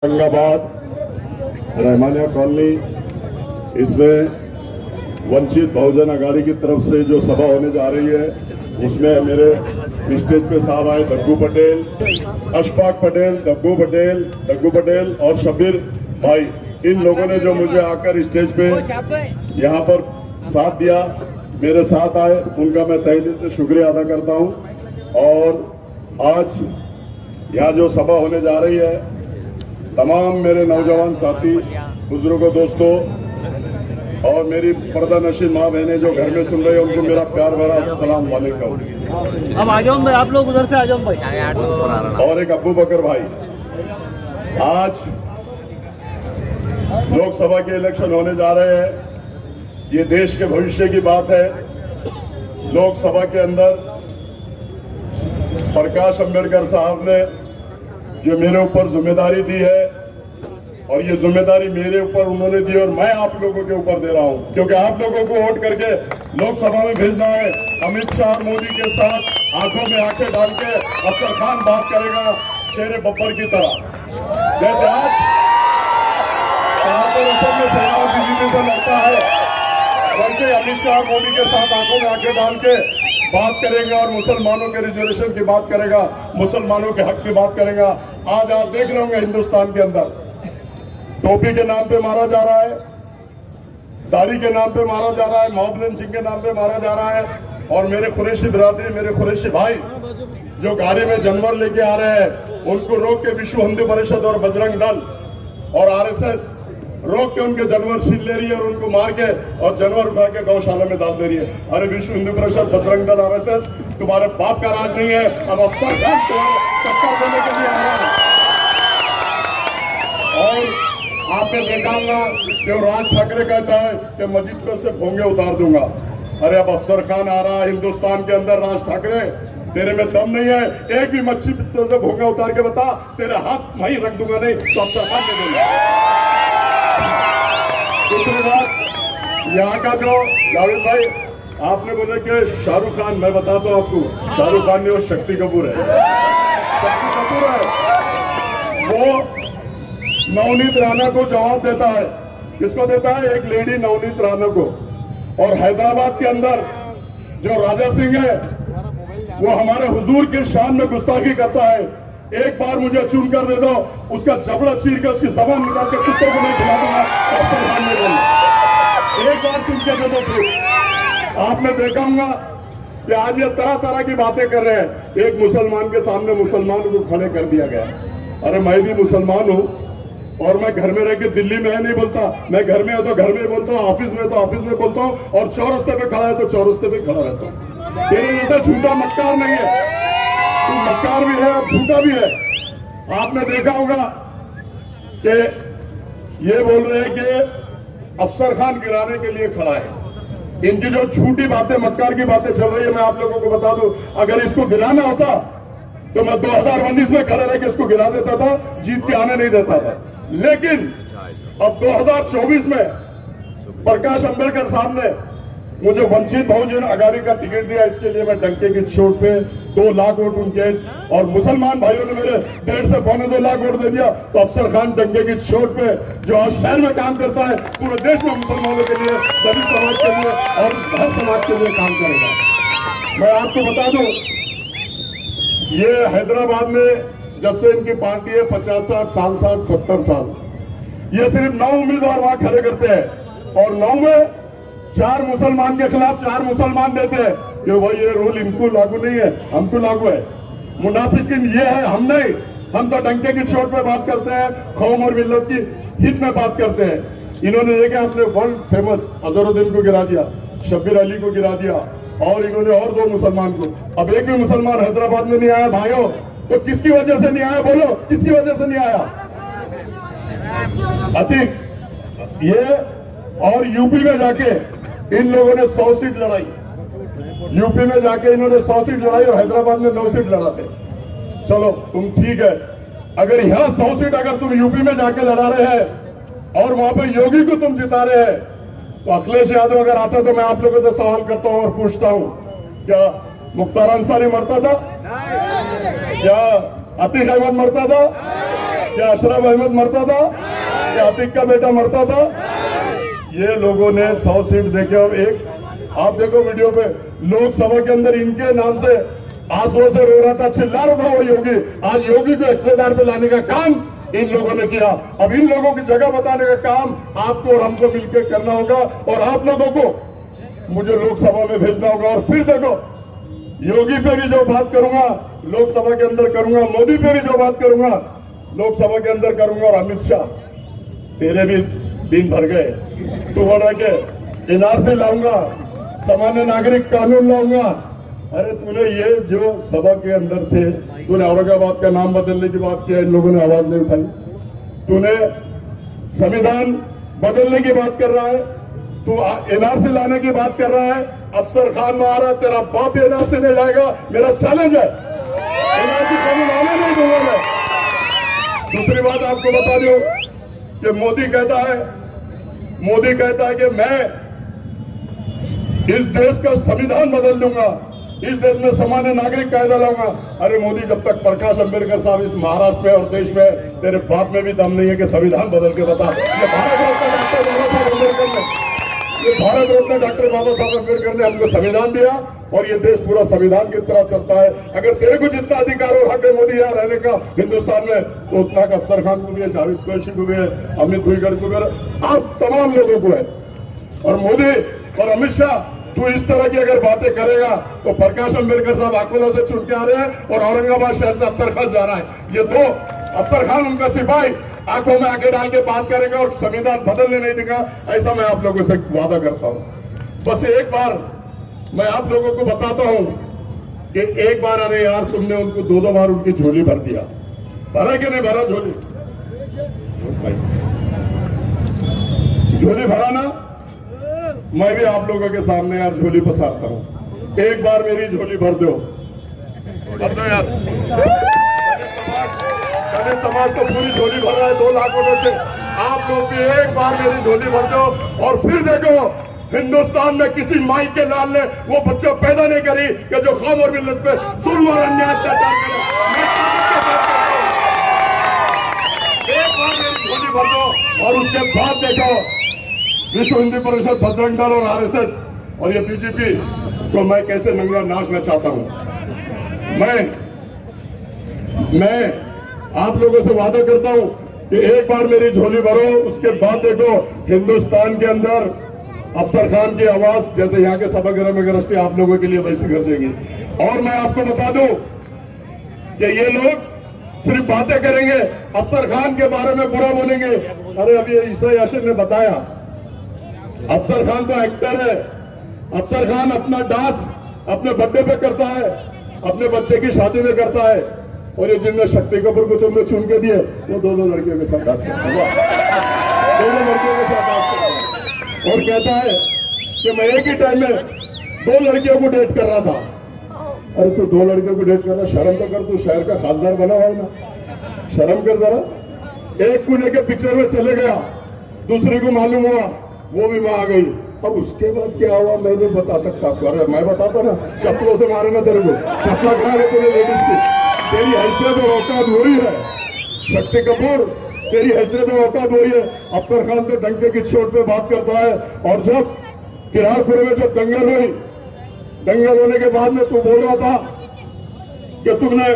Aurangabad Rahmania colony, इसमें वंचित बहुजन अघाड़ी की तरफ से जो सभा होने जा रही है उसमें मेरे स्टेज पे साहब आए दग्गू पटेल, अशफाक पटेल, दग्गू पटेल और शब्बीर भाई। इन लोगों ने जो मुझे आकर स्टेज पे यहाँ पर साथ दिया, मेरे साथ आए, उनका मैं तहे दिल से शुक्रिया अदा करता हूँ। और आज यहाँ जो सभा होने जा रही है, तमाम मेरे नौजवान साथी, बुजुर्गों, दोस्तों और मेरी पर्दा नशीन माँ बहनें जो घर में सुन रहे हैं, उनको मेरा प्यार भरा अस्सलाम वालेकुम। अब आ जाओ भाई, आप लोग उधर से आ जाओ भाई। और एक अबू बकर भाई, आज लोकसभा के इलेक्शन होने जा रहे हैं। ये देश के भविष्य की बात है। लोकसभा के अंदर प्रकाश अंबेडकर साहब ने जो मेरे ऊपर जिम्मेदारी दी है, और ये जिम्मेदारी मेरे ऊपर उन्होंने दी और मैं आप लोगों के ऊपर दे रहा हूं, क्योंकि आप लोगों को वोट करके लोकसभा में भेजना है। अमित शाह मोदी के साथ आंखों में आंखें डाल के अफसर खान बात करेगा शेर बब्बर की तरह। जैसे आज कारपोरेशन में चुनाव बीजेपी से लड़ता है, वैसे अमित शाह मोदी के साथ आंखों में आंखें डाल के बात करेगा और मुसलमानों के रिजर्वेशन की बात करेगा, मुसलमानों के हक की बात करेगा। आज आप देख रहे होंगे हिंदुस्तान के अंदर टोपी के नाम पे मारा जा रहा है, दाढ़ी के नाम पे मारा जा रहा है, मोहम्मद लिंचिंग के नाम पे मारा जा रहा है। और मेरे कुरैशी बिरादरी, मेरे कुरैशी भाई जो गाड़ी में जानवर लेके आ रहे हैं, उनको रोक के विश्व हिंदू परिषद और बजरंग दल और आरएसएस रोक के उनके जानवर छीन ले रही है और उनको मार के और जानवर उठा के गौशाला में डाल दे रही है। अरे विश्व हिंदू परिषद, बजरंग दल, आरएसएस, तुम्हारे बाप का राज नहीं है। अब अफसर खान टक्कर देने के लिए आ रहा है। और आपने देखा होगा कि राज ठाकरे कहता है कि मस्जिद पे से भोंगे उतार दूंगा। अरे अब अफसर खान आ रहा है हिंदुस्तान के अंदर। राज ठाकरे, तेरे में दम नहीं है, एक भी मच्छी पे से भोंगा उतार के बता, तेरे हाथ वहीं रख दूंगा, नहीं तो अफसर खान दे दूंगा। दूसरी बात, यहाँ का जो जावेद भाई, आपने बोले कि शाहरुख खान, मैं बताता हूँ आपको, शाहरुख खान नहीं, वो शक्ति कपूर है। शक्ति कपूर है, वो नवनीत राणा को जवाब देता है। किसको देता है? एक लेडी नवनीत राणा को। और हैदराबाद के अंदर जो राजा सिंह है, वो हमारे हुजूर के शान में गुस्ताखी करता है। एक बार मुझे चुन कर दे दो, उसका जबड़ा चीर के उसकी जबान निकाल के कुत्तों को नहीं खिला दूंगा। एक बार चुन के दे दो प्लीज। आपने देखा होगा कि आज ये तरह तरह की बातें कर रहे हैं। एक मुसलमान के सामने मुसलमान को खड़े कर दिया गया। अरे मैं भी मुसलमान हूं और मैं घर में रह के दिल्ली में है नहीं बोलता, मैं घर में है तो घर में बोलता हूँ, ऑफिस में तो ऑफिस में बोलता हूँ, और चौरस्ते पे खड़ा है तो चौरस्ते पे खड़ा रहता हूँ। तेरे जैसा झूठा मक्कार नहीं है, तू मक्कार भी है और झूठा भी है। आपने देखा होगा कि ये बोल रहे हैं कि अफसर खान गिराने के लिए खड़ा है। इनकी जो झूठी बातें, मक्कार की बातें चल रही है, मैं आप लोगों को बता दूं, अगर इसको गिराना होता तो मैं 2019 में खड़ा रह के इसको गिरा देता था, जीत के आने नहीं देता था। लेकिन अब 2024 में प्रकाश अंबेडकर साहब ने मुझे वंचित बहुजन अघाड़ी का टिकट दिया। इसके लिए मैं डंके की चोट पे 2 लाख वोट उनके, और मुसलमान भाइयों ने मेरे 1.5 से 2.25 लाख वोट दे दिया। तो अफसर खान डंके की चोट पे जो आज शहर में काम करता है, पूरे देश में मुसलमानों के लिए, दलित समाज के लिए और हर समाज के लिए काम करेगा। मैं आपको बता दूं, ये हैदराबाद में जब से इनकी पार्टी है 50-60 साल, 70 साल, ये सिर्फ 9 उम्मीदवार वहां खड़े करते हैं और 9 में 4 मुसलमान के खिलाफ 4 मुसलमान देते हैं कि भाई ये रूल इनको लागू नहीं है, हमको लागू है। मुनाफिकीन ये है, हम नहीं। हम तो डंके की चोट पे बात करते हैं, कौम और मिल्लत की हित में बात करते हैं। इन्होंने देखा अपने वर्ल्ड फेमस अजहरुद्दीन को गिरा दिया, शब्बीर अली को गिरा दिया, और इन्होंने और 2 मुसलमान को। अब एक भी मुसलमान हैदराबाद में नहीं आया भाइयों, तो किसकी वजह से नहीं आया? बोलो, किसकी वजह से नहीं आया? अतीक ये। और यूपी में जाके इन लोगों ने 100 सीट लड़ाई। यूपी में जाके इन्होंने 100 सीट लड़ाई और हैदराबाद में 9 सीट लड़ाते। चलो तुम ठीक है, अगर यहां 100 सीट अगर तुम यूपी में जाके लड़ा रहे हैं और वहां पे योगी को तुम जिता रहे हैं, तो अखिलेश यादव अगर आता तो मैं आप लोगों से सवाल करता हूं और पूछता हूं, क्या मुख्तार अंसारी मरता था? क्या अतीक अहमद मरता था? क्या अशरफ अहमद मरता था? क्या अतीक का बेटा मरता था? ये लोगों ने 100 सीट देखे और एक आप देखो वीडियो पे लोकसभा के अंदर इनके नाम से आंसुओं से रो रहा था, चिल्ला रहा था वो योगी। आज योगी को इख्तियार पे लाने का काम इन लोगों ने किया। अब इन लोगों की जगह बताने का काम आपको और हमको मिलकर करना होगा और आप लोगों को मुझे लोकसभा में भेजना होगा। और फिर देखो योगी पे भी जो बात करूंगा लोकसभा के अंदर करूंगा, मोदी पे भी जो बात करूंगा लोकसभा के अंदर करूंगा। और अमित शाह तेरे भी दिन भर गए, तू बोला के एनआरसी लाऊंगा, सामान्य नागरिक कानून लाऊंगा। अरे तूने ये जो सभा के अंदर थे, तूने औरंगाबाद का नाम बदलने की बात किया, इन लोगों ने आवाज नहीं उठाई। तूने संविधान बदलने की बात कर रहा है, तू एनआरसी लाने की बात कर रहा है। अफसर खान में आ रहा है, तेरा बाप एनआरसी नहीं लाएगा, मेरा चैलेंज है, एनआरसी कानून आने नहीं दूंगा मैं। दूसरी बात आपको बता दूं कि मोदी कहता है कि मैं इस देश का संविधान बदल दूंगा, इस देश में सामान्य नागरिक कायदा लाऊंगा। अरे मोदी, जब तक प्रकाश अंबेडकर साहब इस महाराष्ट्र में और देश में, तेरे बाप में भी दम नहीं है कि संविधान बदल के बता। ये भारत रत्न डॉक्टर बाबा साहब अम्बेडकर ने हमको संविधान दिया और ये देश पूरा संविधान की तरह चलता है। अगर तेरे को जितना अधिकार और हक है मोदी यहाँ रहने का हिंदुस्तान में, तो उतना का अफसर खान को भी है, जावेद कुरैशी को भी है, अमित भुईगढ़ को भी है, आज तमाम लोगों को है। और मोदी और अमित शाह, तू इस तरह की अगर बातें करेगा तो प्रकाश अंबेडकर साहब अकोला से चुन के आ रहे हैं और औरंगाबाद शहर से अफसर खान जा रहा है। ये दो अफसर खान, उनका सिपाही आंखों में आंखें डाल के बात करेगा और संविधान बदलने नहीं देगा, ऐसा मैं आप लोगों से वादा करता हूं। बस एक बार मैं आप लोगों को बताता हूं कि एक बार, अरे यार तुमने उनको 2-2 बार उनकी झोली भर दिया, भरा कि नहीं भरा झोली? झोली भरा ना? मैं भी आप लोगों के सामने यार झोली पसारता हूं, एक बार मेरी झोली भर दो यार। दलित समाज को पूरी झोली भर रहा है 2 लाख रुपए से, आप लोग भी एक बार मेरी झोली भर दो। और फिर देखो हिंदुस्तान में किसी माई के लाल ने वो बच्चे पैदा नहीं करी कि जो कौम और मिल्लत पे जुल्म और अन्याय अत्याचार करे। एक बार मेरी झोली भर दो और उसके बाद देखो विश्व हिंदू परिषद, बजरंग दल और आरएसएस और ये बीजेपी को मैं कैसे नंगा नाचना चाहता हूं। मैं आप लोगों से वादा करता हूं कि एक बार मेरी झोली भरो, उसके बाद देखो हिंदुस्तान के अंदर अफसर खान की आवाज जैसे यहाँ के सभागृह में गरजती आप लोगों के लिए वैसी गरजेगी। और मैं आपको बता दूं कि ये लोग सिर्फ बातें करेंगे, अफसर खान के बारे में बुरा बोलेंगे। अरे अभी ईसा यासिन ने बताया, अफसर खान तो एक्टर है, अफसर खान अपना डांस अपने बर्थडे पे करता है, अपने बच्चे की शादी में करता है। और ये जिनने शक्ति कपूर को तुमने चुन के दिए, वो 2-2 लड़कियों के साथ डांस करता है, 2-2 लड़कियों के साथ डांस करता है। और कहता है कि मैं एक ही टाइम में 2 लड़कियों को डेट कर रहा था। अरे तू 2 लड़कियों को डेट कर रहा, शर्म तो कर, तू शहर का खासदार बना हुआ है ना, शर्म कर जरा। एक को लेके पिक्चर में चले गया, दूसरी को मालूम हुआ, वो भी वहां आ गई। अब उसके बाद क्या हुआ मैं नहीं बता सकता आपको। अरे मैं बताता ना, चप्पलों से मारे ना तेरे को, चप्पला खा रहे तेरे लेडीज की। तेरी हैसियत और औकात वही है शक्ति कपूर, तेरी हैसियत और औकात वही है। अफसर खान तो डंके की चोट पे बात करता है। और जब किरारपुर में जब दंगल हुई, दंगल होने के बाद में तू बोल रहा था कि तुमने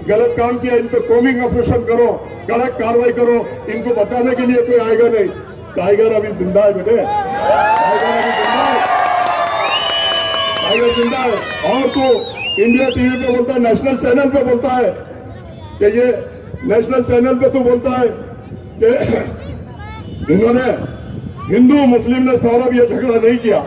गलत काम किया, इन पे कॉमिंग ऑपरेशन करो, कड़क कार्रवाई करो, इनको बचाने के लिए कोई आएगा नहीं। टाइगर अभी जिंदा है बेटे, टाइगर अभी जिंदा है, टाइगर जिंदा है। और तू इंडिया टीवी पे बोलता है, नेशनल चैनल पे बोलता है कि ये नेशनल चैनल पे तू बोलता है कि इन्होंने हिंदू मुस्लिम ने सौरभ ये झगड़ा नहीं किया।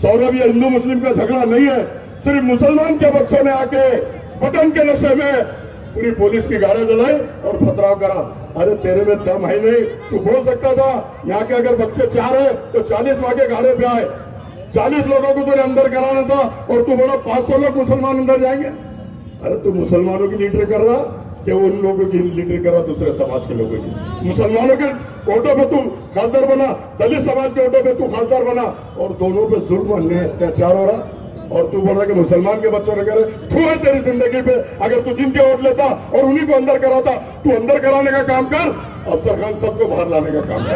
सौरभ ये हिंदू मुस्लिम का झगड़ा नहीं है, सिर्फ मुसलमान के बच्चों ने आके बटन के नशे में पूरी पुलिस की गाड़ियां जलाई और पथराव करा। अरे तेरे में दम है नहीं, तू बोल सकता था यहाँ के अगर बच्चे 4 है तो 40 वहां के गाड़े पे आए, 40 लोगों को तूने अंदर कराना था और तू बोला 500 लोग मुसलमान अंदर जाएंगे। अरे तू मुसलमानों की लीडर कर रहा कि उन लोगों की लीडर कर रहा, दूसरे समाज के लोगों की। मुसलमानों के वोटों पे तू खासदार बना, दलित समाज के वोटों पे तू खासदार बना, और दोनों पे जुल्म अन्याय अत्याचार हो रहा। और तू बोल रहा कि मुसलमान के बच्चों ने करे तू है तेरी जिंदगी पे। अगर तू जिनके वोट लेता और उन्हीं को अंदर कराता, तू अंदर कराने का काम कर, अफसर खान सबको बाहर लाने का काम कर।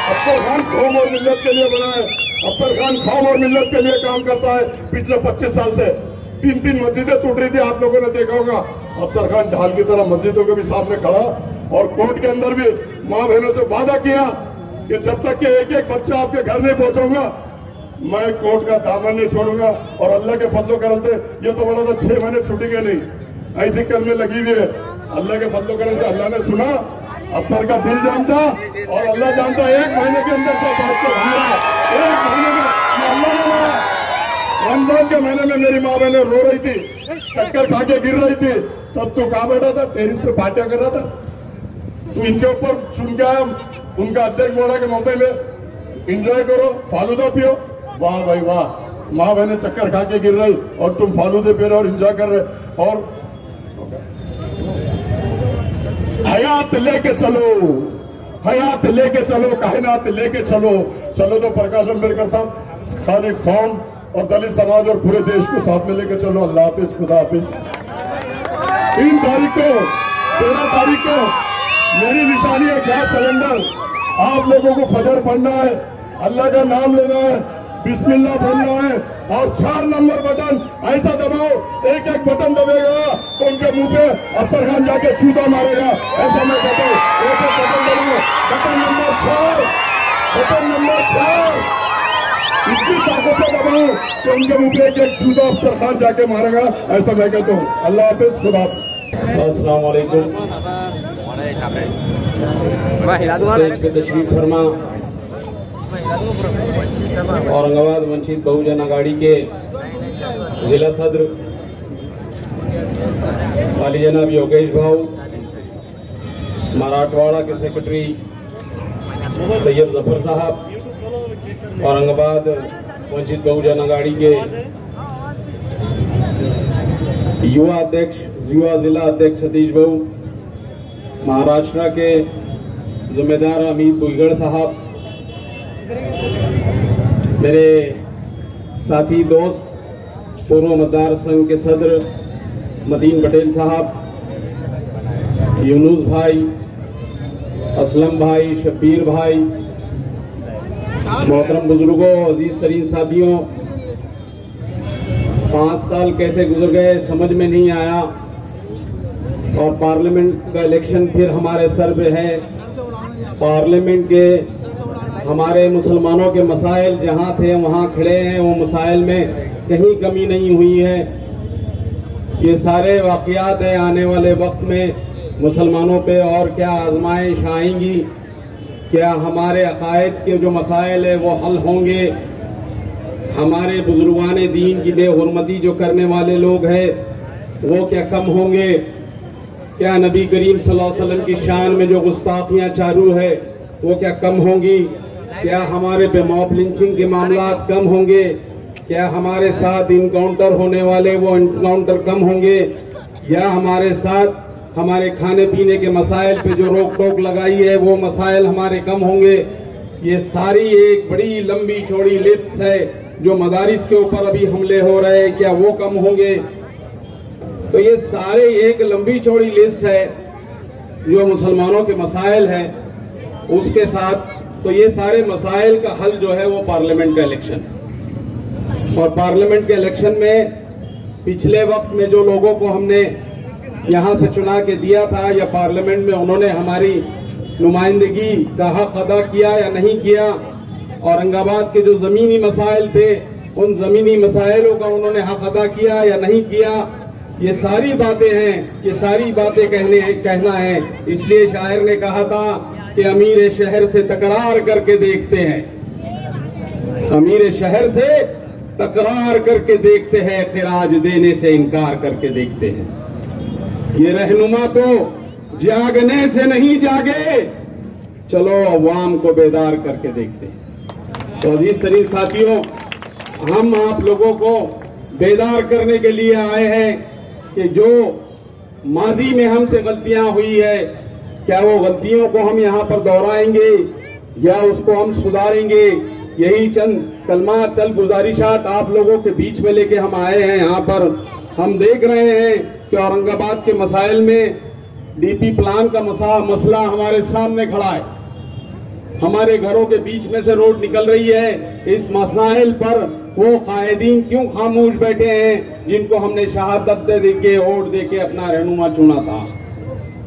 अफसर खान कौम और मिल्लत के लिए बना है। अफसर खान कौम और मिल्लत के लिए काम करता है। पिछले 25 साल से 3-3 मस्जिदें टूट रही थी, आप लोगों ने देखा होगा। अफसर खान ढाल की तरह मस्जिदों के भी सामने खड़ा और कोर्ट के अंदर भी माँ बहनों से वादा किया कि जब तक के एक बच्चा आपके घर नहीं पहुंचाऊंगा मैं कोर्ट का दामन नहीं छोड़ूंगा। और अल्लाह के फजलो करम से ये तो बड़ा था 6 महीने छूटेंगे नहीं, ऐसी कल में लगी हुई है। अल्लाह के फजलो करम से अल्लाह ने सुना, अफसर का दिल जानता और अल्लाह जानता। 1 महीने के अंदर से बात से भागा, 1 महीने में अल्लाह ने मारा। रमजान के महीने में मेरी माँ बहनें रो रही थी, चक्कर खा के गिर रही थी, तब तू कहाँ बैठा था? टेरिस पे पार्टियां कर रहा था। तू इनके ऊपर सुन के आया, उनका अध्यक्ष बोला कि मुंबई में एंजॉय करो, फालूदा पियो। वाह भाई वाह, माँ बहने चक्कर खा के गिर रही और तुम फालूदे पी रहे और एंजॉय कर रहे। और हयात लेके चलो, हयात लेके चलो, कायनात लेके चलो। चलो तो प्रकाश अम्बेडकर साहब सारी कौम और दलित समाज और पूरे देश को साथ में लेके चलो। अल्लाह हाफिज, खुदा हाफिज। 3 तारीख को 13 तारीख को मेरी निशानी है गैस सिलेंडर। आप लोगों को फजर पढ़ना है, अल्लाह का नाम लेना है, बिस्मिल्लाह बोलना है और 4 नंबर बटन ऐसा दबाओ, एक बटन दबेगा तो उनके मुंह पे अफसर खान जाके चूता मारेगा। ऐसा मैं कहता हूँ, एक बटन दबाओ, बटन नंबर 4, बटन नंबर 4 इतनी ताकत से दबाओ कि उनके मुंह पे एक चूता अफसर खान जाके मारेगा। ऐसा मैं कहता हूँ। अल्लाह हाफिज, खुदा हाफिज। अस्सलाम वालेकुम। स्टेज पे तशरीफ फरमा औरंगाबाद वंचित बहुजन अघाड़ी के जिला सदर वाली जनाब योगेश भाऊ, मराठवाड़ा के सेक्रेटरी तैयब जफर साहब, औरंगाबाद वंचित बहुजन अघाड़ी के युवा जिला अध्यक्ष सतीश भाऊ, महाराष्ट्र के जिम्मेदार अमित बुलगढ़ साहब, मेरे साथी दोस्त पूर्व मतदार संघ के सदर मदीन पटेल साहब, यूनुस भाई, असलम भाई, शब्बीर भाई, मोहतरम बुजुर्गों, अजीज तरीन साथियों, 5 साल कैसे गुजर गए समझ में नहीं आया और पार्लियामेंट का इलेक्शन फिर हमारे सर पे है। पार्लियामेंट के हमारे मुसलमानों के मसाइल जहां थे वहां खड़े हैं, वो मसाइल में कहीं कमी नहीं हुई है। ये सारे वाक़यात हैं, आने वाले वक्त में मुसलमानों पे और क्या आजमाइश आएंगी, क्या हमारे अकायद के जो मसाइल है वो हल होंगे, हमारे बुजुर्गान दीन की बेहुरमती जो करने वाले लोग हैं वो क्या कम होंगे, क्या नबी करीम सल्लल्लाहु अलैहि वसल्लम की शान में जो गुस्ताखियां चालू है वो क्या कम होंगी, क्या हमारे पे मॉब लिंचिंग के मामलात कम होंगे, क्या हमारे साथ इनकाउंटर होने वाले वो इनकाउंटर कम होंगे, या हमारे साथ हमारे खाने पीने के मसाइल पे जो रोक टोक लगाई है वो मसाइल हमारे कम होंगे। ये सारी एक बड़ी लंबी चौड़ी लिस्ट है। जो मदारिस के ऊपर अभी हमले हो रहे हैं क्या वो कम होंगे? तो ये सारे एक लंबी चौड़ी लिस्ट है जो मुसलमानों के मसाइल हैं उसके साथ। तो ये सारे मसाइल का हल जो है वो पार्लियामेंट का इलेक्शन, और पार्लियामेंट के इलेक्शन में पिछले वक्त में जो लोगों को हमने यहाँ से चुना के दिया था या पार्लियामेंट में उन्होंने हमारी नुमाइंदगी का हक अदा किया या नहीं किया, औरंगाबाद के जो जमीनी मसाइल थे उन जमीनी मसाइलों का उन्होंने हक अदा किया या नहीं किया, ये सारी बातें हैं, ये सारी बातें कहना है। इसलिए शायर ने कहा था कि अमीर शहर से तकरार करके देखते हैं, अमीर शहर से तकरार करके देखते हैं, खिराज देने से इनकार करके देखते हैं। ये रहनुमा तो जागने से नहीं जागे, चलो अवाम को बेदार करके देखते हैं। तो अजीज तरीन साथियों, हम आप लोगों को बेदार करने के लिए आए हैं कि जो माजी में हमसे गलतियां हुई है क्या वो गलतियों को हम यहाँ पर दोहराएंगे या उसको हम सुधारेंगे। यही चंद कलमा चल गुजारिशात आप लोगों के बीच में लेके हम आए हैं। यहाँ पर हम देख रहे हैं कि औरंगाबाद के मसाइल में डीपी प्लान का मसला हमारे सामने खड़ा है। हमारे घरों के बीच में से रोड निकल रही है। इस मसाइल पर वो कायदीन क्यों खामोश बैठे हैं जिनको हमने शहादत दे के वोट दे के अपना रहनुमा चुना था।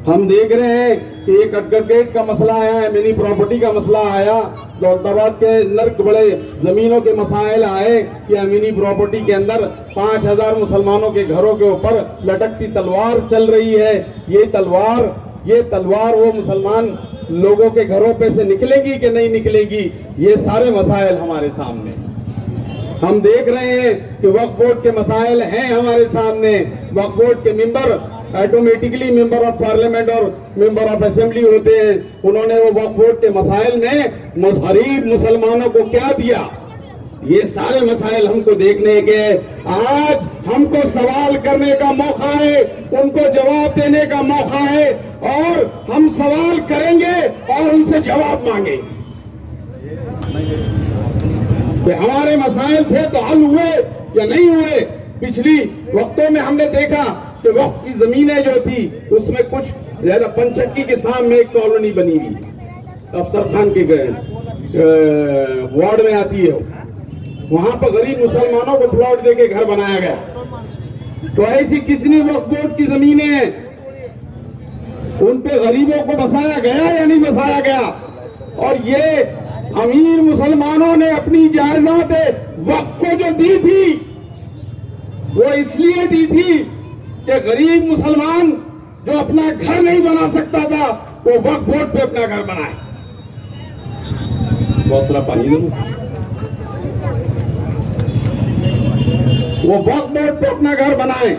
हम देख रहे हैं कि एक कटकर गेट का मसला आया है, मिनी प्रॉपर्टी का मसला आया, दौलताबाद के अंदर बड़े जमीनों के मसाइल आए कि मिनी प्रॉपर्टी के अंदर 5000 मुसलमानों के घरों के ऊपर लटकती तलवार चल रही है। ये तलवार वो मुसलमान लोगों के घरों पे से निकलेगी कि नहीं निकलेगी, ये सारे मसाइल हमारे सामने। हम देख रहे हैं कि वक्फ बोर्ड के मसाइल हैं हमारे सामने। वक्फ बोर्ड के member automatically member of parliament और मेंबर ऑफ असेंबली होते हैं। उन्होंने वो वक्फ बोर्ड के मसाइल में गरीब मुसलमानों को क्या दिया, ये सारे मसाइल हमको देखने के। आज हमको सवाल करने का मौका है, उनको जवाब देने का मौका है, और हम सवाल करेंगे और उनसे जवाब मांगेंगे कि हमारे मसाइल थे तो हल हुए या नहीं हुए। पिछली वक्तों में हमने देखा कि वक्त की जमीनें जो थी उसमें कुछ पंचक्की के सामने एक कॉलोनी बनी हुई, अफसर खान के वार्ड में आती है, वहां पर गरीब मुसलमानों को प्लॉट देके घर बनाया गया। तो ऐसी कितनी वक्फ बोर्ड की जमीनें हैं, उन पे गरीबों को बसाया गया या नहीं बसाया गया। और ये अमीर मुसलमानों ने अपनी जायदाद वक्फ को जो दी थी वो इसलिए दी थी कि गरीब मुसलमान जो अपना घर नहीं बना सकता था वो वक्फ बोर्ड पे अपना घर बनाए। बहुत सारा पानी वो वक्फ बोर्ड पे अपना घर बनाए,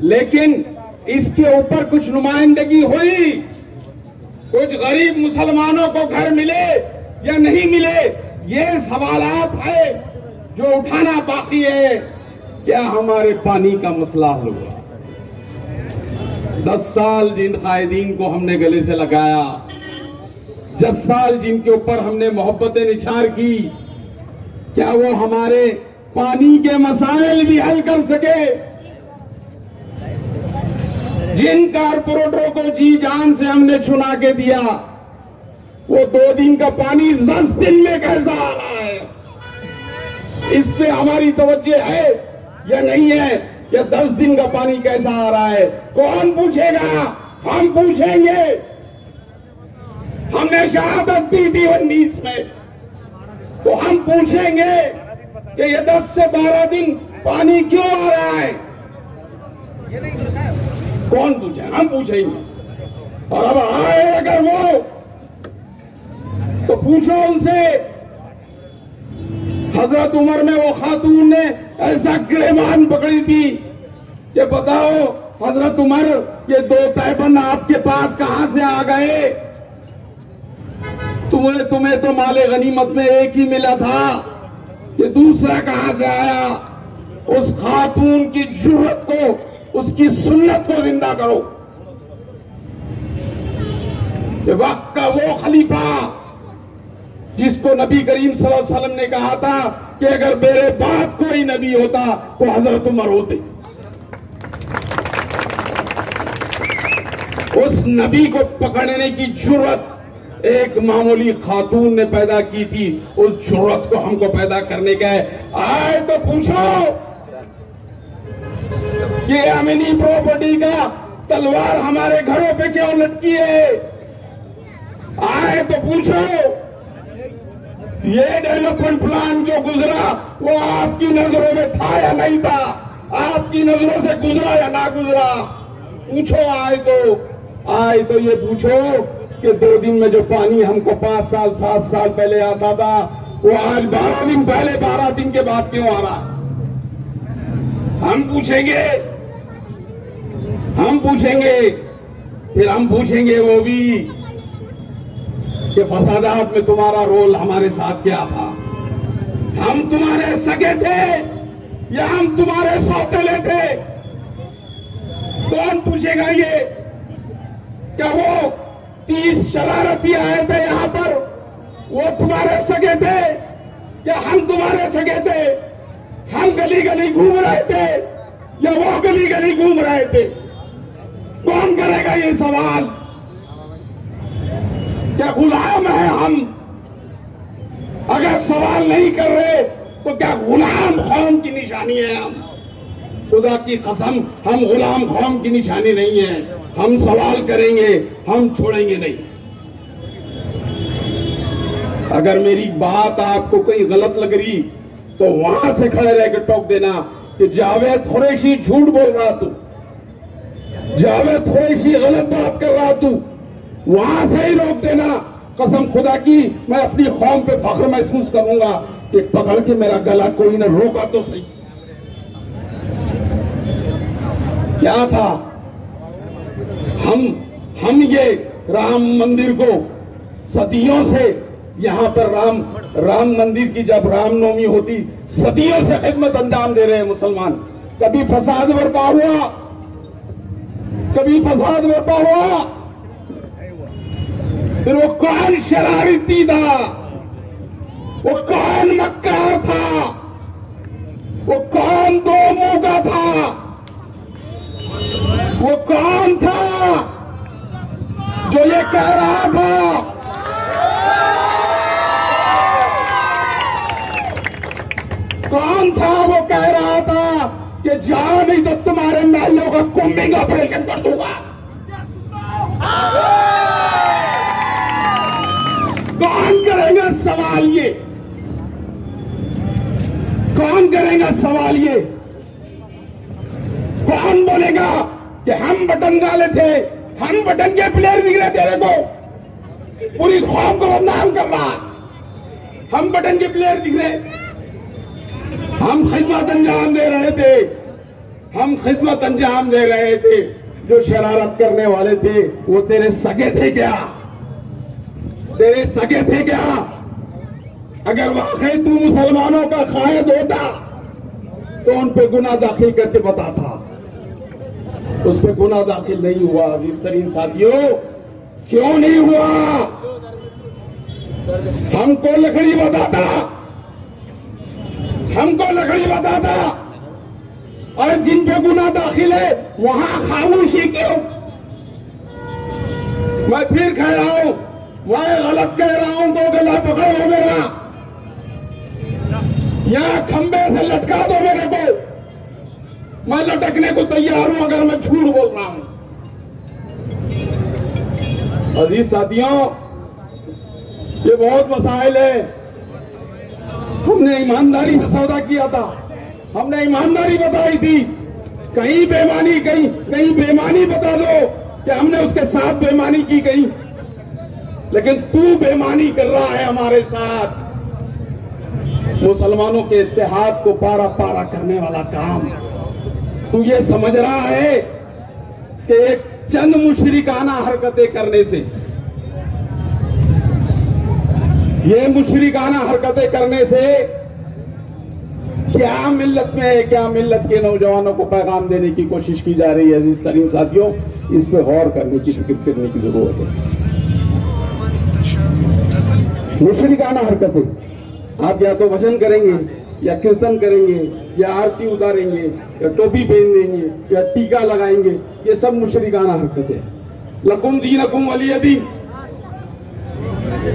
लेकिन इसके ऊपर कुछ नुमाइंदगी हुई, कुछ गरीब मुसलमानों को घर मिले या नहीं मिले, ये सवालात है जो उठाना बाकी है। क्या हमारे पानी का मसला हल हुआ? 10 साल जिन कायदीन को हमने गले से लगाया, 10 साल जिनके ऊपर हमने मोहब्बतें निछार की, क्या वो हमारे पानी के मसाइल भी हल कर सके? जिन कारपोरेटरों को जी जान से हमने चुना के दिया, वो 2 दिन का पानी 10 दिन में कैसा आ रहा है, इस पे हमारी तवज्जो है या नहीं है? या 10 दिन का पानी कैसा आ रहा है कौन पूछेगा? हम पूछेंगे। हमने शहादत दी थी 19 में, तो हम पूछेंगे कि ये 10 से 12 दिन पानी क्यों आ रहा है? कौन पूछे? हम पूछेंगे। और अब आए अगर वो, तो पूछो उनसे। हजरत उमर में वो खातून ने ऐसा गिरेबान पकड़ी थी कि बताओ हजरत उमर, ये 2 तैबन आपके पास कहां से आ गए? तुम्हें तो माले गनीमत में एक ही मिला था, ये दूसरा कहां से आया? उस खातून की जुर्रत को, उसकी सुन्नत को जिंदा करो कि वक्त का वो खलीफा जिसको नबी करीम सल्लल्लाहु अलैहि वसल्लम ने कहा था कि अगर मेरे बाद कोई नबी होता तो हजरत उमर होते। उस नबी को पकड़ने की जुर्रत एक मामूली खातून ने पैदा की थी। उस जुर्रत को हमको पैदा करने का है। आए तो पूछो कि अमीनी प्रॉपर्टी का तलवार हमारे घरों पे क्यों लटकी है? आए तो पूछो ये डेवलपमेंट प्लान जो गुजरा वो आपकी नजरों में था या नहीं था? आपकी नजरों से गुजरा या ना गुजरा? पूछो। आए तो ये पूछो कि 2 दिन में जो पानी हमको 5 साल 7 साल पहले आता था वो आज 12 दिन पहले 12 दिन के बाद क्यों आ रहा? हम पूछेंगे। फिर हम पूछेंगे वो भी कि फसादात में तुम्हारा रोल हमारे साथ क्या था? हम तुम्हारे सगे थे या हम तुम्हारे सौतेले थे? कौन पूछेगा ये? क्या वो 30 शरारती आए थे यहां पर, वो तुम्हारे सगे थे क्या हम तुम्हारे सगे थे? हम गली गली घूम रहे थे या वो गली गली घूम रहे थे? कौन करेगा ये सवाल? क्या गुलाम है हम? अगर सवाल नहीं कर रहे तो क्या गुलाम कौम की निशानी है हम? खुदा की कसम, हम गुलाम कौम की निशानी नहीं है। हम सवाल करेंगे, हम छोड़ेंगे नहीं। अगर मेरी बात आपको कहीं गलत लग रही तो वहां से खड़े रह के टोक देना कि जावेद कुरैशी झूठ बोल रहा तू, जावेद कुरैशी गलत बात कर रहा तू, वहां से ही रोक देना। कसम खुदा की, मैं अपनी कौम पे फख्र महसूस करूंगा कि पकड़ के मेरा गला कोई ने रोका तो सही। क्या था? हम ये राम मंदिर को सदियों से, यहां पर राम मंदिर की जब रामनवमी होती, सदियों से खिदमत अंजाम दे रहे हैं मुसलमान। कभी फसाद बर्पा हुआ, कभी फसाद बर्पा हुआ, फिर वो कौन शरारती था, वो कौन मक्कार था, वो कौन दो मुंह का था, वो कौन था जो ये कह रहा था कौन था वो कह रहा था कि जाओ नहीं तो तुम्हारे महलों का कुंभिंग ऑपरेशन कर दूंगा? कौन करेगा सवाल ये? कौन करेगा सवाल ये? कौन बोलेगा कि हम बटन डाले थे, हम बटन के प्लेयर दिख रहे तेरे को, पूरी कौम को बदनाम कर रहा, हम बटन के प्लेयर दिख रहे, हम खिदमत अंजाम दे रहे थे, हम खिदमत अंजाम दे रहे थे। जो शरारत करने वाले थे वो तेरे सगे थे क्या? तेरे सगे थे क्या? अगर वाकई तू मुसलमानों का कायद होता तो उन पे गुनाह दाखिल करके बताता। उस पे गुनाह दाखिल नहीं हुआ। अजीज तरीन साथियों, क्यों नहीं हुआ? हमको लकड़ी बताता, हमको लकड़ी बताता, और जिन पे गुनाह दाखिल है वहां खामोशी क्यों? मैं फिर कह रहा हूं, मैं गलत कह रहा हूं तो गला पकड़ो मेरा, यहां खंबे से लटका दो मेरे को, मैं लटकने को तैयार हूं अगर मैं झूठ बोल रहा हूं। अजीज साथियों, ये बहुत मसाइल है। हमने ईमानदारी से सौदा किया था, हमने ईमानदारी बताई थी। कहीं बेईमानी, कहीं बेईमानी बता दो कि हमने उसके साथ बेईमानी की कहीं, लेकिन तू बेईमानी कर रहा है हमारे साथ। मुसलमानों के इत्तेहाद को पारा पारा करने वाला काम तू ये समझ रहा है कि एक चंद मुशरिकाना हरकतें करने से, ये मुशरिकाना हरकतें करने से क्या मिल्लत में है, क्या मिल्लत के नौजवानों को पैगाम देने की कोशिश की जा रही है। अजीज तरीन साथियों, इस पे गौर करने की, फिक्र करने की जरूरत है। मुशरिकाना हरकतें, आप या तो भजन करेंगे या कीर्तन करेंगे या आरती उतारेंगे या टोपी पहन देंगे या टीका लगाएंगे, ये सब मुशरिकाना हरकतें। लकुम दीनकुम वलिय दीन,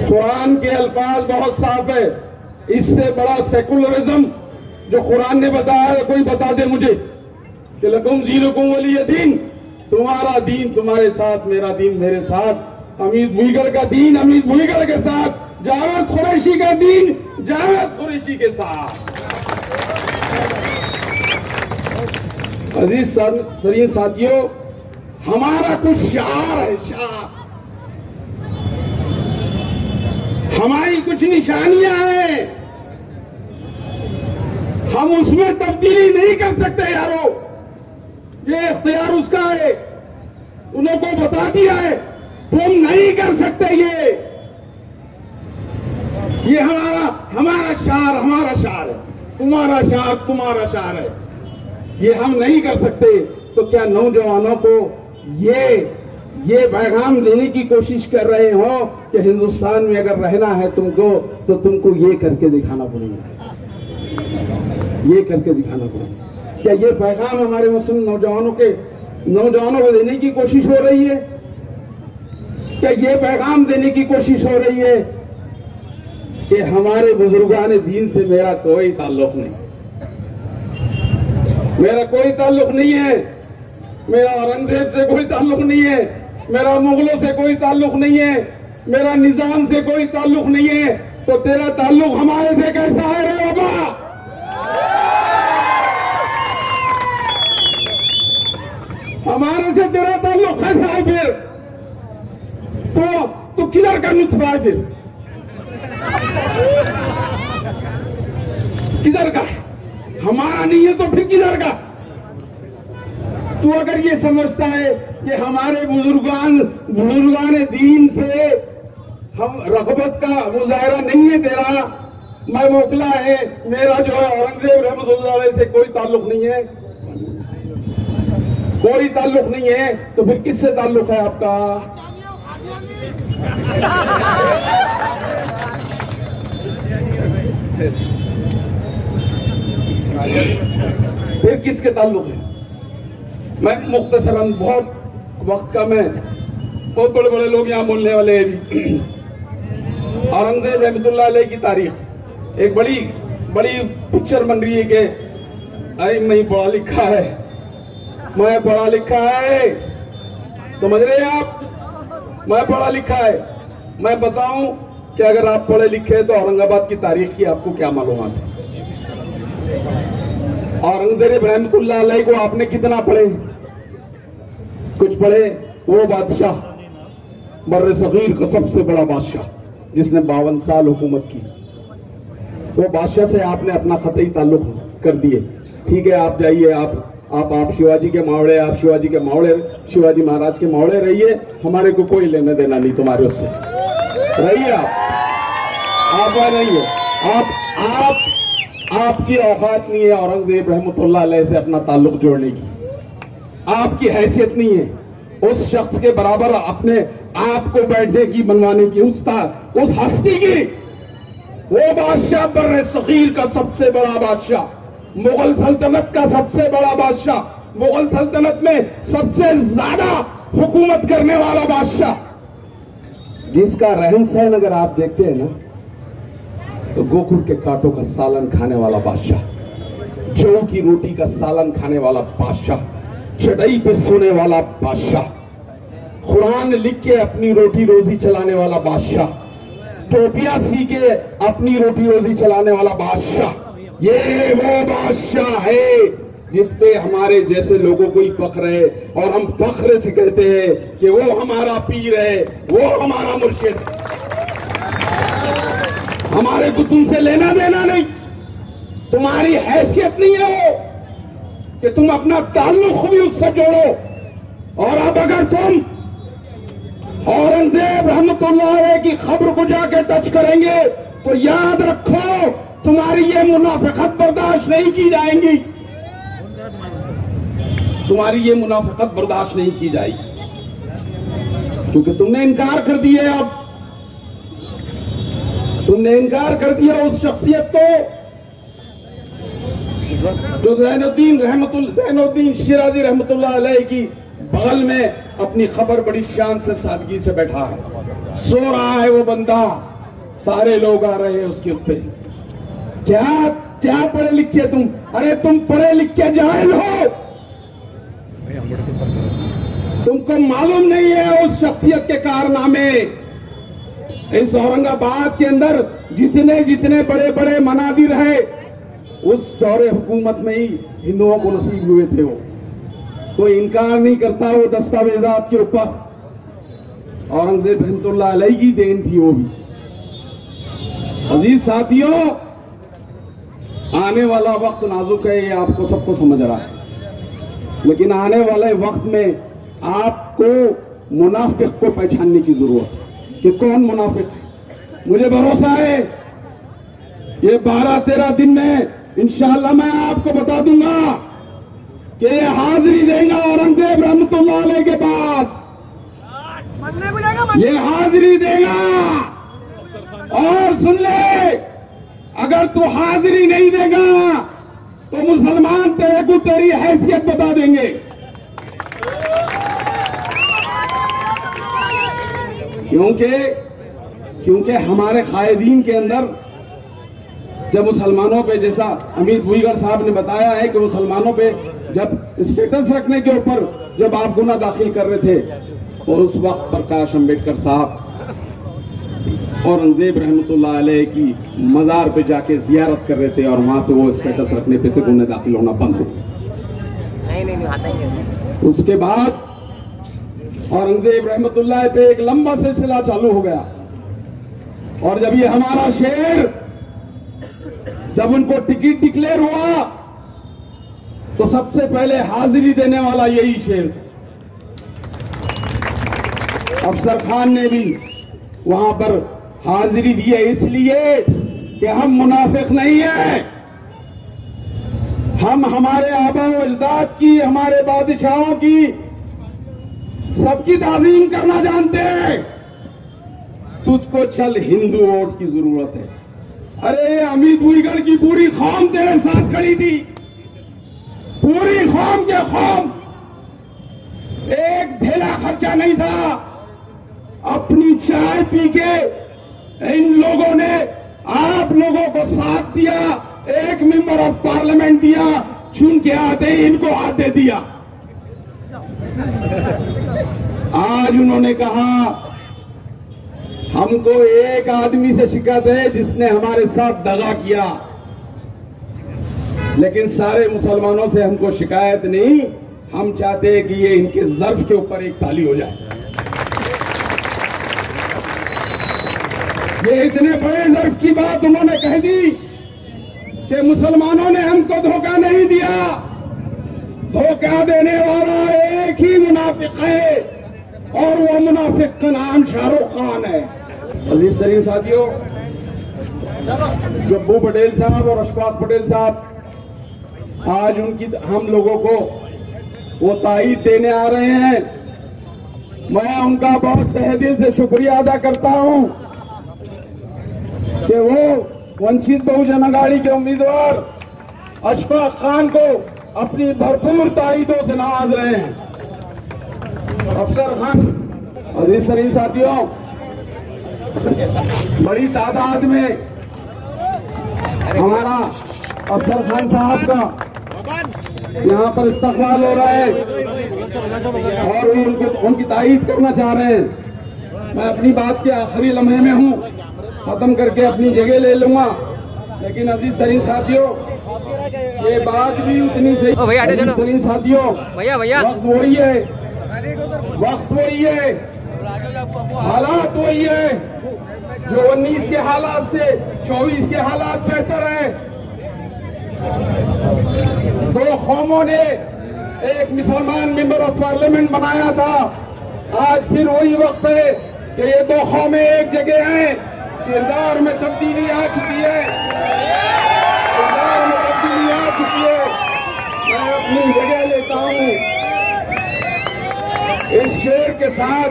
कुरान के अल्फाज बहुत साफ है। इससे बड़ा सेकुलरिज्म जो कुरान ने बताया है, कोई बता दे मुझे कि लकुम दीनकुम वलिय दीन, तुम्हारा दीन तुम्हारे साथ, मेरा दीन मेरे साथ, अमीर भुईगढ़ का दीन अमीर भुईगढ़ के साथ, जावेद कुरैशी का दीन जावेद कुरैशी के साथ। अजीज तरीन साथियों, हमारा कुछ शार है, शार, हमारी कुछ निशानियां हैं, हम उसमें तब्दीली नहीं कर सकते यारो। ये इख्तियार उसका है, उनको बता दिया है, तुम नहीं कर सकते। ये हमारा शार है, तुम्हारा शार है, ये हम नहीं कर सकते। तो क्या नौजवानों को ये पैगाम देने की कोशिश कर रहे हो कि हिंदुस्तान में अगर रहना है तुमको तो तुमको ये करके दिखाना पड़ेगा, ये करके दिखाना पड़ेगा। क्या ये पैगाम हमारे मुस्लिम नौजवानों को देने की कोशिश हो रही है? क्या ये पैगाम देने की कोशिश हो रही है कि हमारे बुजुर्गान दीन से मेरा कोई ताल्लुक नहीं, मेरा कोई ताल्लुक नहीं है, मेरा औरंगजेब से कोई ताल्लुक नहीं है, मेरा मुगलों से कोई ताल्लुक नहीं है, मेरा निजाम से कोई ताल्लुक नहीं है, तो तेरा ताल्लुक हमारे से कैसा है रे बाबा? हमारे से तेरा ताल्लुक कैसा है फिर? तो किधर का नुत्फा है फिर? किधर का? हमारा नहीं है तो फिर किधर का? तू अगर ये समझता है कि हमारे बुजुर्गान दीन से हम रग़बत का मुजाहरा नहीं है तेरा, मैं मोकला है, मेरा जो है औरंगजेब रहमतुल्लाह अलैह से कोई ताल्लुक नहीं है, कोई ताल्लुक नहीं है, तो फिर किससे ताल्लुक है आपका? फिर किसके ताल्लुक है? मैं मुख्तसरन, बहुत वक्त का, मैं बहुत बड़े बड़े लोग यहाँ बोलने वाले हैं भी। औरंगजेब रहमतुल्लाह अलैह की तारीख एक बड़ी पिक्चर बन रही है कि अरे मैं पढ़ा लिखा है, मैं पढ़ा लिखा है, समझ रहे हैं आप? मैं पढ़ा लिखा है। मैं बताऊं कि अगर आप पढ़े लिखे हैं तो औरंगाबाद की तारीख की आपको क्या मालूमात है? औरंगजेब रहमतुल्लाह अलैह को आपने कितना पढ़े? कुछ पढ़े? वो बादशाह, बर्रे सगीर का सबसे बड़ा बादशाह जिसने 52 साल हुकूमत की, वो बादशाह से आपने अपना खतई ताल्लुक कर दिए। ठीक है, आप जाइए, आप शिवाजी के मावड़े, आप शिवाजी के मावड़े, शिवाजी महाराज के मावड़े रहिए, हमारे को कोई लेना देना नहीं तुम्हारे उससे, रहिए आप रहिए। आपकी औकात नहीं है औरंगजेब रहमतुल्लाह अलैह से अपना ताल्लुक जोड़ने की, आपकी हैसियत नहीं है उस शख्स के बराबर अपने आप को बैठने की, बनवाने की, उस हस्ती की। वो बादशाह बर्रे सगीर का सबसे बड़ा बादशाह, मुगल सल्तनत का सबसे बड़ा बादशाह, मुगल सल्तनत में सबसे ज्यादा हुकूमत करने वाला बादशाह, जिसका रहन सहन अगर आप देखते हैं ना तो गोकुल के कांटों का सालन खाने वाला बादशाह, जौ की रोटी का सालन खाने वाला बादशाह, चटाई पे सोने वाला बादशाह, कुरान लिख के अपनी रोटी रोजी चलाने वाला बादशाह, टोपियां सी के अपनी रोटी रोजी चलाने वाला बादशाह, ये वो बादशाह है जिसपे हमारे जैसे लोगों को ही फख्र है, और हम फख्र से कहते हैं कि वो हमारा पीर है, वो हमारा मुर्शिद। हमारे को तुमसे लेना देना नहीं, तुम्हारी हैसियत नहीं है वो कि तुम अपना ताल्लुक भी उससे जोड़ो। और अब अगर तुम औरंगजेब रहमतुल्लाह अलैह की खबर को जाके टच करेंगे तो याद रखो तुम्हारी ये मुनाफिकत बर्दाश्त नहीं की जाएंगी, तुम्हारी ये मुनाफिकत बर्दाश्त नहीं की जाएगी, क्योंकि तुमने इनकार कर दिया, अब तुमने इनकार कर दिया उस शख्सियत को जो ज़ैनुद्दीन शिराजी रहमतुल्लाह अलैह की बगल में अपनी खबर बड़ी शान से सादगी से बैठा है, सो रहा है वो बंदा, सारे लोग आ रहे हैं उसके ऊपर। क्या पढ़े लिखे तुम? अरे तुम पढ़े लिखे जाहिल हो, तुमको मालूम नहीं है उस शख्सियत के कारनामे। इस औरंगाबाद के अंदर जितने बड़े बड़े मनादिर है उस दौरे हुकूमत में ही हिंदुओं को नसीब हुए थे। वो कोई इनकार नहीं करता, वो दस्तावेजात के ऊपर औरंगजेब रहमतुल्लाह अलैह की देन थी वो भी। अजीज साथियों, आने वाला वक्त नाजुक है, ये आपको सबको समझ रहा है, लेकिन आने वाले वक्त में आपको मुनाफिक को पहचानने की जरूरत है कि कौन मुनाफिक है। मुझे भरोसा है ये 12-13 दिन में इंशाअल्लाह मैं आपको बता दूंगा कि ये हाजिरी देगा औरंगजेब रहमतुल्लाह अलैह के पास, ये हाजिरी देगा। और सुन ले, अगर तू हाजिरी नहीं देगा तो मुसलमान तेरे को तेरी हैसियत बता देंगे। क्योंकि हमारे कायदीन के अंदर जब मुसलमानों पे, जैसा अमित भुईगढ़ साहब ने बताया है कि मुसलमानों पे जब स्टेटस रखने के ऊपर जब आप गुना दाखिल कर रहे थे तो उस वक्त प्रकाश अंबेडकर साहब औरंगजेब रहमतुल्लाह अलैह की मजार पे जाके जियारत कर रहे थे और वहां से वो स्टेटस रखने पे से गुना दाखिल होना बंद हो गया। नहीं। उसके बाद औरंगजेब रहमतुल्लाह पे एक लंबा सिलसिला चालू हो गया और जब ये हमारा शेर, जब उनको टिकट डिक्लेयर हुआ तो सबसे पहले हाजिरी देने वाला यही शेर था। अफसर खान ने भी वहां पर हाजिरी दी है इसलिए कि हम मुनाफिक नहीं हैं, हम हमारे आबा अजदाद की, हमारे बादशाहों की, सबकी ताज़ीम करना जानते हैं। तुझको चल हिंदू वोट की जरूरत है। अरे अमित भुईगढ़ की पूरी कौम तेरे साथ खड़ी थी, पूरी कौम के कौम, एक ढेला खर्चा नहीं था। अपनी चाय पी के इन लोगों ने आप लोगों को साथ दिया, एक मेंबर ऑफ पार्लियामेंट दिया, चुन के आते ही इनको हाथ दे दिया। आज उन्होंने कहा हमको एक आदमी से शिकायत है जिसने हमारे साथ दगा किया, लेकिन सारे मुसलमानों से हमको शिकायत नहीं। हम चाहते हैं कि ये इनके ज़र्फ के ऊपर एक ताली हो जाए। ये इतने बड़े ज़र्फ की बात उन्होंने कह दी कि मुसलमानों ने हमको धोखा नहीं दिया। धोखा देने वाला एक ही मुनाफिक है और वो मुनाफिक का नाम शाहरुख खान है। अजीज तरीन साथियों, गब्बू पटेल साहब और अशफाक पटेल साहब आज उनकी हम लोगों को वो ताईद देने आ रहे हैं। मैं उनका बहुत तहे दिल से शुक्रिया अदा करता हूं कि वो वंचित बहुजन अघाड़ी के उम्मीदवार अशफाक खान को अपनी भरपूर ताईदों से नवाज रहे हैं। अफसर खान, अजीज तरीन साथियों, बड़ी तादाद में हमारा अफसर खान साहब का यहाँ पर इस्तकबाल हो रहा है और वो उनकी तारीफ करना चाह रहे हैं। मैं अपनी बात के आखिरी लम्हे में हूँ, खत्म करके अपनी जगह ले लूंगा, लेकिन अजीज तरीन साथियों ये बात भी उतनी सही। अजीज तरीन साथियों, वक्त वही है, वक्त वही है, हालात वही है। जो 19 के हालात से 24 के हालात बेहतर है। दो कौमों ने एक मुसलमान मेंबर ऑफ पार्लियामेंट बनाया था। आज फिर वही वक्त है कि ये दो कौमें एक जगह हैं। किरदार में तब्दीली आ चुकी है, किरदार में तब्दीली आ चुकी है। मैं अपनी जगह लेता हूं इस शेर के साथ,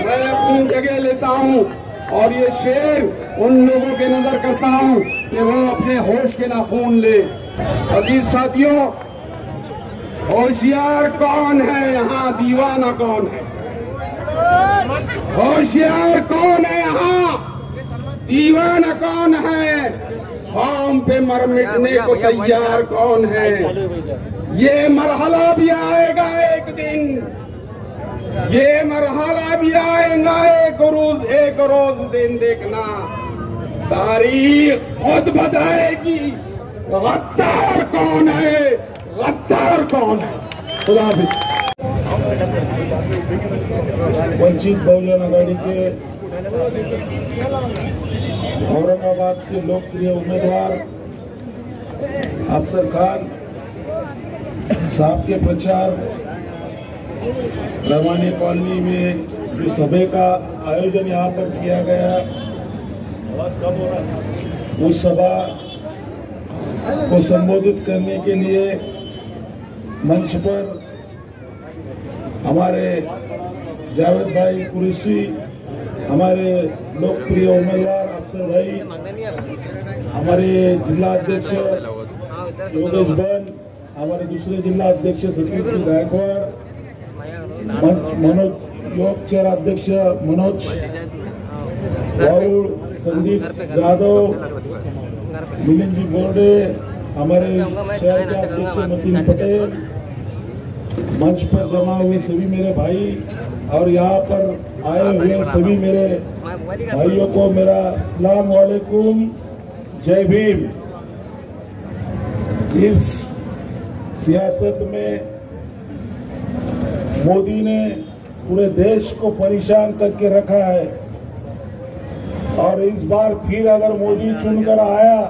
मैं अपनी जगह लेता हूं और ये शेर उन लोगों के नजर करता हूं कि वो अपने होश के नाखून ले। अजीज साथियों, होशियार कौन है यहाँ, दीवाना कौन है? होशियार कौन है यहाँ, दीवाना कौन है? कौम पे मर मिटने को तैयार कौन है? ये मरहला भी आएगा एक दिन, ये मरहला भी आएगा एक रोज दिन देखना, तारीख खुद बताएगी गद्दार कौन है, गद्दार कौन है। खुदा हाफिज। वंचित बहुजन अघाड़ी के औरंगाबाद के लोकप्रिय उम्मीदवार अफसर खान साहब के प्रचार रवानी कॉलोनी में जो सभा का आयोजन यहाँ पर किया गया, उस सभा को संबोधित करने के लिए मंच पर हमारे जावेद भाई कुरैशी हमारे लोकप्रिय उम्मीदवार अफसर भाई, हमारे जिला अध्यक्ष योगेश बन, हमारे दूसरे जिला अध्यक्ष सतीश गायकवाड़, मनोज योग चेयर अध्यक्ष मनोज राहुल, संदीप यादव, मिलिंद जी बोर्डे, हमारे शहर के अध्यक्ष मतीन पटेल, मंच पर जमा हुए सभी मेरे भाई और यहाँ पर आए हुए सभी मेरे भाइयों को मेरा अस्सलाम वालेकुम, जय भीम। इस सियासत में मोदी ने पूरे देश को परेशान करके रखा है और इस बार फिर अगर मोदी चुनकर आया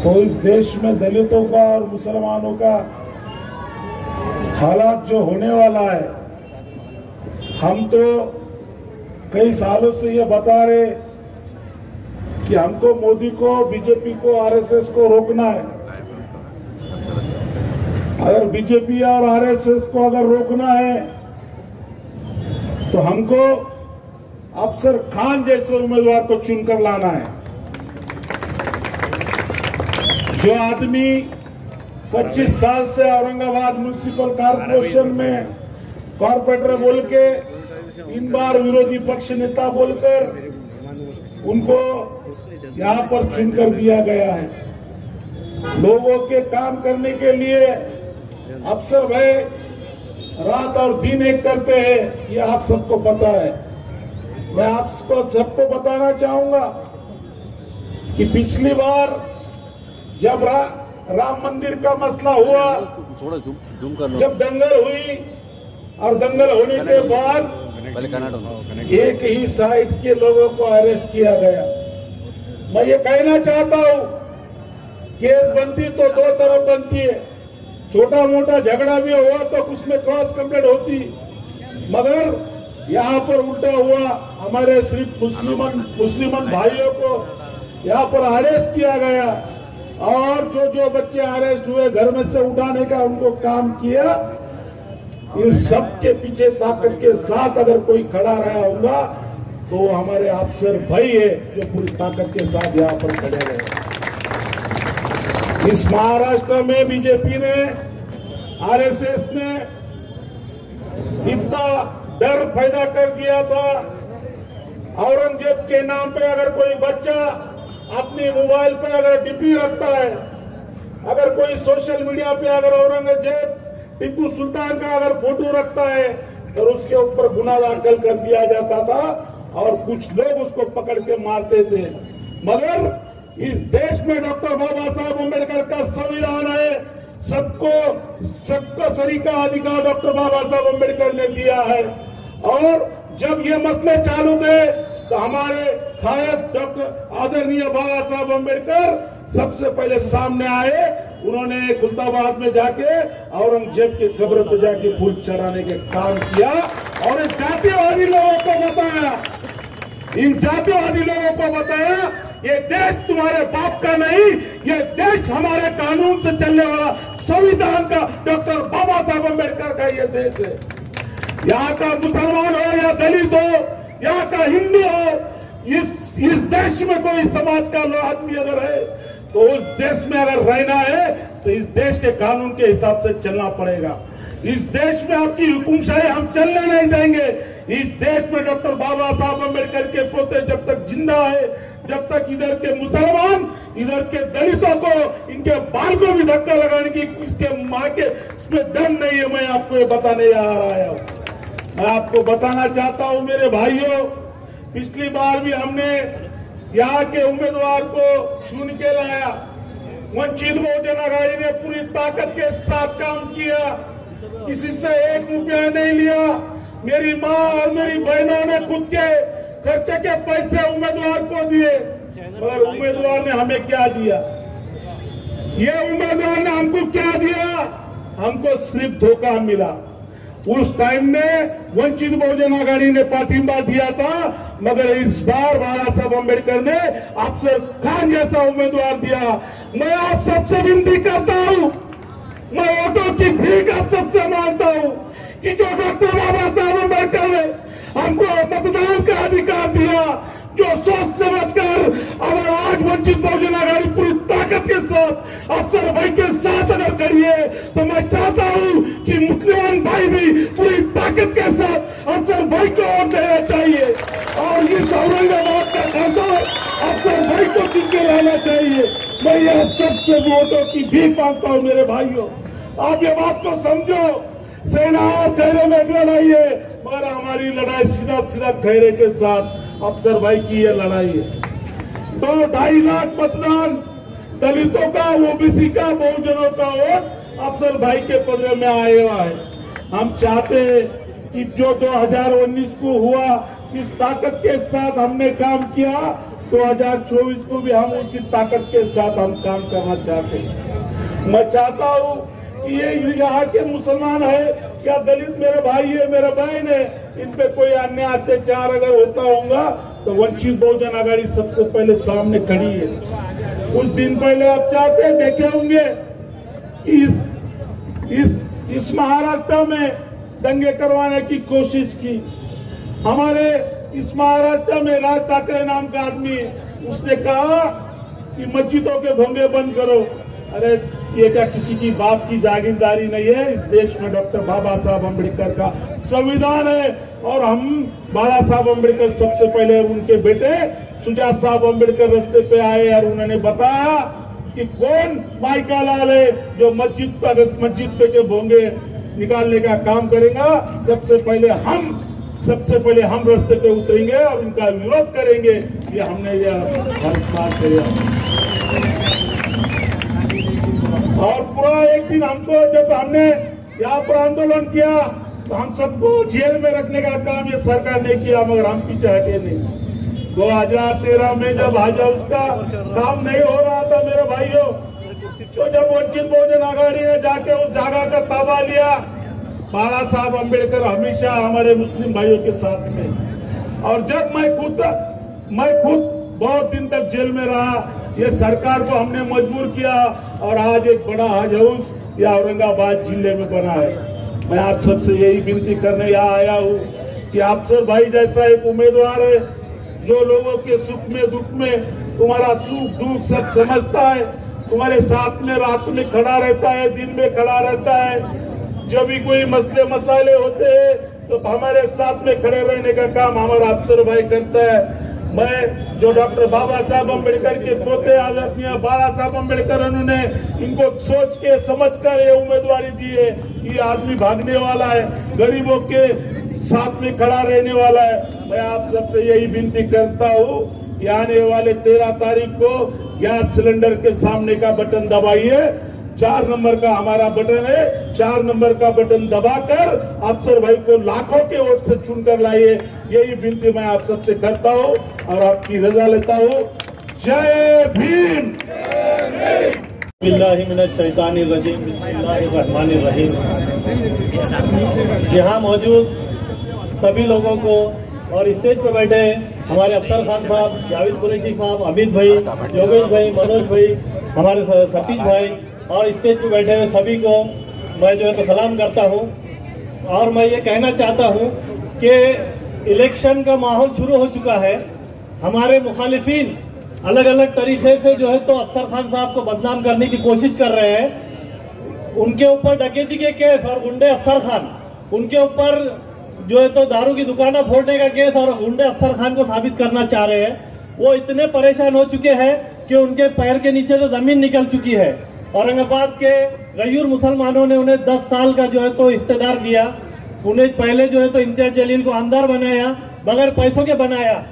तो इस देश में दलितों का और मुसलमानों का हालात जो होने वाला है, हम तो कई सालों से ये बता रहे कि हमको मोदी को, बीजेपी को, आरएसएस को रोकना है। अगर बीजेपी और आरएसएस को अगर रोकना है तो हमको अफसर खान जैसे उम्मीदवार को चुनकर लाना है, जो आदमी 25 साल से औरंगाबाद म्युनिसिपल कॉर्पोरेशन में कॉर्पोरेटर बोल के 3 बार विरोधी पक्ष नेता बोलकर उनको यहाँ पर चुनकर दिया गया है। लोगों के काम करने के लिए अफसर भाई रात और दिन एक करते हैं, ये आप सबको पता है। मैं आपको सबको बताना चाहूंगा कि पिछली बार जब राम मंदिर का मसला हुआ, जब दंगल हुई और दंगल होने के बाद एक ही साइड के लोगों को अरेस्ट किया गया। मैं ये कहना चाहता हूं, केस बनती तो 2 तरफ बनती है, छोटा मोटा झगड़ा भी हुआ तो उसमें क्रॉस कंप्लेंट होती, मगर यहाँ पर उल्टा हुआ, हमारे सिर्फ मुस्लिमन भाइयों को यहाँ पर अरेस्ट किया गया और जो बच्चे अरेस्ट हुए घर में से उठाने का उनको काम किया। इन सब के पीछे ताकत के साथ अगर कोई खड़ा रहा होगा तो हमारे अफसर भाई है जो पूरी ताकत के साथ यहाँ पर खड़े रहे। इस महाराष्ट्र में बीजेपी ने, आरएसएस ने इतना डर पैदा कर दिया था। औरंगजेब के नाम पे अगर कोई बच्चा अपने मोबाइल पे अगर डीपी रखता है, अगर कोई सोशल मीडिया पे अगर औरंगजेब टीपू सुल्तान का अगर फोटो रखता है तो उसके ऊपर गुनाह दाखिल कर दिया जाता था और कुछ लोग उसको पकड़ के मारते थे। मगर इस देश में डॉक्टर बाबा साहब अम्बेडकर का संविधान है, सबको सरीका अधिकार डॉक्टर बाबा साहब अम्बेडकर ने दिया है। और जब ये मसले चालू थे तो हमारे कायद डॉक्टर आदरणीय बाबा साहब अम्बेडकर सबसे पहले सामने आए। उन्होंने खुलताबाद में जाके औरंगजेब की कब्र पर जाके फूल चढ़ाने के काम किया और जातिवादी लोगों को बताया, इन जातिवादी लोगों को बताया ये देश तुम्हारे बाप का नहीं, ये देश हमारे कानून से चलने वाला संविधान का, डॉक्टर बाबा साहब अम्बेडकर का ये देश है। यहाँ का मुसलमान हो या दलित हो, यहाँ का हिंदू हो, इस देश में कोई समाज का आदमी अगर है तो उस देश में अगर रहना है तो इस देश के कानून के हिसाब से चलना पड़ेगा। इस देश में आपकी हुकुमशाही हम चलने नहीं देंगे। इस देश में डॉक्टर बाबा साहब अम्बेडकर के पोते जब तक जिंदा है, जब तक इधर के मुसलमान, इधर के दलितों को, इनके बाल को भी धक्का लगाने की इसके माँ के इसमें दम नहीं है। मैं आपको ये बताने आ रहा हूं। मैं आपको बताना चाहता हूं मेरे भाइयों, पिछली बार भी हमने यहाँ के उम्मीदवार को चुन के लाया। वंचित बहुजन आघाड़ी ने पूरी ताकत के साथ काम किया, किसी से 1 रुपया नहीं लिया। मेरी माँ और मेरी बहनों ने खुद के खर्चे के पैसे उम्मीदवार को दिए, मगर उम्मीदवार ने हमें क्या दिया? ये उम्मीदवार ने हमको क्या दिया? हमको सिर्फ धोखा मिला। उस टाइम में वंचित बहुजन आघाड़ी ने पाठिंबा दिया था, मगर इस बार बाबा साहब अम्बेडकर ने अफसर खान जैसा उम्मीदवार दिया। मैं आप सबसे विनती करता हूं, मैं वोटों की भीख आप सबसे मांगता हूं कि जो डॉक्टर बाबा साहब अम्बेडकर ने हमको मतदान यह सबसे वोटों की भीख मांगता हूं मेरे भाइयों। आप ये बात को समझो, सेना और खैरे में एक लड़ाई है, मगर हमारी लड़ाई सीधा सीधा खैरे के साथ अफसर भाई की ये लड़ाई है। 2-2.5 लाख मतदान दलितों का, ओबीसी का, बहुजनों का वोट अफसर भाई के पदरे में आया हुआ है। हम चाहते हैं कि जो 2019 को हुआ, इस ताकत के साथ हमने काम किया, 2024 को भी हम उसी ताकत के साथ हम काम करना चाहते हैं। मैं चाहता हूं कि ये यहाँ के मुसलमान है क्या दलित मेरे भाई है, मेरे बहन है, इन पे कोई अन्याय अत्याचार अगर होता होगा तो वंचित बहुजन आघाड़ी सबसे पहले सामने खड़ी है। कुछ दिन पहले आप चाहते देखे होंगे इस महाराष्ट्र में दंगे करवाने की कोशिश की। हमारे इस महाराष्ट्र में राज ठाकरे नाम का आदमी है, उसने कहा कि मस्जिदों के भोंगे बंद करो। अरे ये क्या किसी की बाप की जागीरदारी नहीं है? इस देश में डॉक्टर बाबा साहब अम्बेडकर का संविधान है और हम बाबा साहब अम्बेडकर सबसे पहले उनके बेटे सुजात साहब अम्बेडकर रास्ते पे आए और उन्होंने बताया कि कौन माइका लाल है जो मस्जिद पे के भोंगे निकालने का काम करेगा। सबसे पहले हम रास्ते पे उतरेंगे और उनका विरोध करेंगे। ये हमने हर बात किया। और पूरा एक दिन हमको जब हमने यहाँ पर आंदोलन किया तो हम सबको जेल में रखने का काम ये सरकार ने किया, मगर हम पीछे हटे नहीं। 2013 में जब आजा उसका काम नहीं हो रहा था मेरे भाइयों, तो जब वंचित बहुजन आघाड़ी ने जाके उस जगह का ताबा लिया, बाबा साहब अम्बेडकर हमेशा हमारे मुस्लिम भाइयों के साथ में। और जब मैं खुद बहुत दिन तक जेल में रहा, ये सरकार को हमने मजबूर किया और आज एक बड़ा हज हाउस या औरंगाबाद जिले में बना है। मैं आप सबसे यही विनती करने यहाँ आया हूँ कि आप सब भाई जैसा एक उम्मीदवार है जो लोगों के सुख में दुख में तुम्हारा सुख दुख सब समझता है, तुम्हारे साथ में रात में खड़ा रहता है, दिन में खड़ा रहता है। जब भी कोई मसले मसाले होते हैं तो हमारे साथ में खड़े रहने का काम हमारा अफसर भाई करता है। मैं जो डॉक्टर बाबा साहब अम्बेडकर के पोते आदरणीय बाबा साहब अम्बेडकर, उन्होंने इनको सोच के समझ कर ये उम्मीदवारी दी है कि आदमी भागने वाला है, गरीबों के साथ में खड़ा रहने वाला है। मैं आप सबसे यही विनती करता हूँ कि आने वाले 13 तारीख को गैस सिलेंडर के सामने का बटन दबाइए। 4 नंबर का हमारा बटन है, 4 नंबर का बटन दबाकर अफसर भाई को लाखों के वोट से चुनकर लाइए। यही विनती मैं आप सबसे करता हूँ और आपकी रजा लेता हूँ। जय भीम। बिस्मिल्लाहिर्रहमानिर्रहीम। यहाँ मौजूद सभी लोगों को और स्टेज पर बैठे हमारे अफसर खान साहब, जावेद कुरैशी साहब, अमित भाई, योगेश भाई, मनोज भाई, हमारे सतीश भाई और स्टेज पर बैठे हुए सभी को मैं जो है तो सलाम करता हूं। और मैं ये कहना चाहता हूं कि इलेक्शन का माहौल शुरू हो चुका है। हमारे मुखालिफिन अलग अलग तरीके से जो है तो अफसर खान साहब को बदनाम करने की कोशिश कर रहे हैं। उनके ऊपर डकैती के केस और गुंडे अफसर खान, उनके ऊपर जो है तो दारू की दुकानें फोड़ने का केस और गुंडे अफसर खान को साबित करना चाह रहे हैं। वो इतने परेशान हो चुके हैं कि उनके पैर के नीचे तो जमीन निकल चुकी है। औरंगाबाद के गयूर मुसलमानों ने उन्हें 10 साल का जो है तो इख्तियार दिया। उन्हें पहले जो है तो इम्तियाज जलील को आमदार बनाया, बगैर पैसों के बनाया,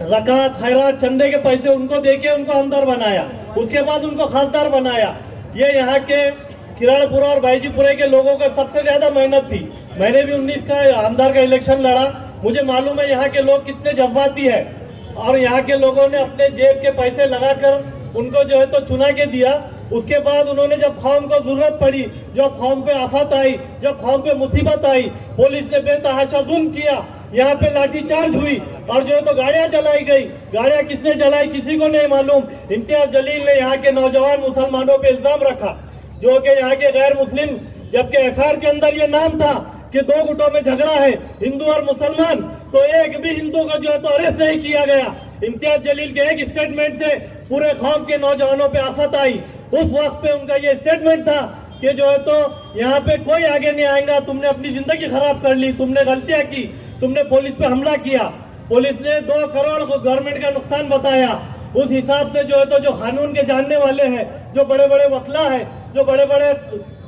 ज़कात खैरात चंदे के पैसे उनको देके उनको आमदार बनाया, उसके बाद उनको खासदार बनाया। ये यहाँ के किराड़पुरा और भाईजीपुरे के लोगों का सबसे ज्यादा मेहनत थी। मैंने भी 19 का आमदार का इलेक्शन लड़ा, मुझे मालूम है यहाँ के लोग कितने जज्बाती है। और यहाँ के लोगों ने अपने जेब के पैसे लगाकर उनको जो है तो चुना के दिया। उसके बाद उन्होंने जब कौम को जरूरत पड़ी, जब कौम पे आफत आई, जब कौम पे मुसीबत आई, पुलिस ने बेतहाशा जुल्म किया, यहाँ पे लाठीचार्ज हुई और जो है तो गाड़ियां जलाई गई। गाड़ियां किसने जलाई किसी को नहीं मालूम। इम्तियाज जलील ने यहाँ के नौजवान मुसलमानों पे इल्जाम रखा, जो कि यहाँ के गैर मुस्लिम, जबकि एफआईआर के अंदर ये नाम था कि 2 गुटों में झगड़ा है, हिंदू और मुसलमान, तो एक भी हिंदू को जो है तो अरेस्ट नहीं किया गया। इम्तियाज जलील के एक स्टेटमेंट से पूरे कौम के नौजवानों पे आफत आई। उस वक्त पे उनका ये स्टेटमेंट था कि जो है तो यहाँ पे कोई आगे नहीं आएगा, तुमने अपनी जिंदगी खराब कर ली, तुमने गलतियां की, तुमने पुलिस पे हमला किया। पुलिस ने 2 करोड़ को गवर्नमेंट का नुकसान बताया उस हिसाब से जो है तो जो कानून के जानने वाले हैं, जो बड़े बड़े वकला है, जो बड़े बड़े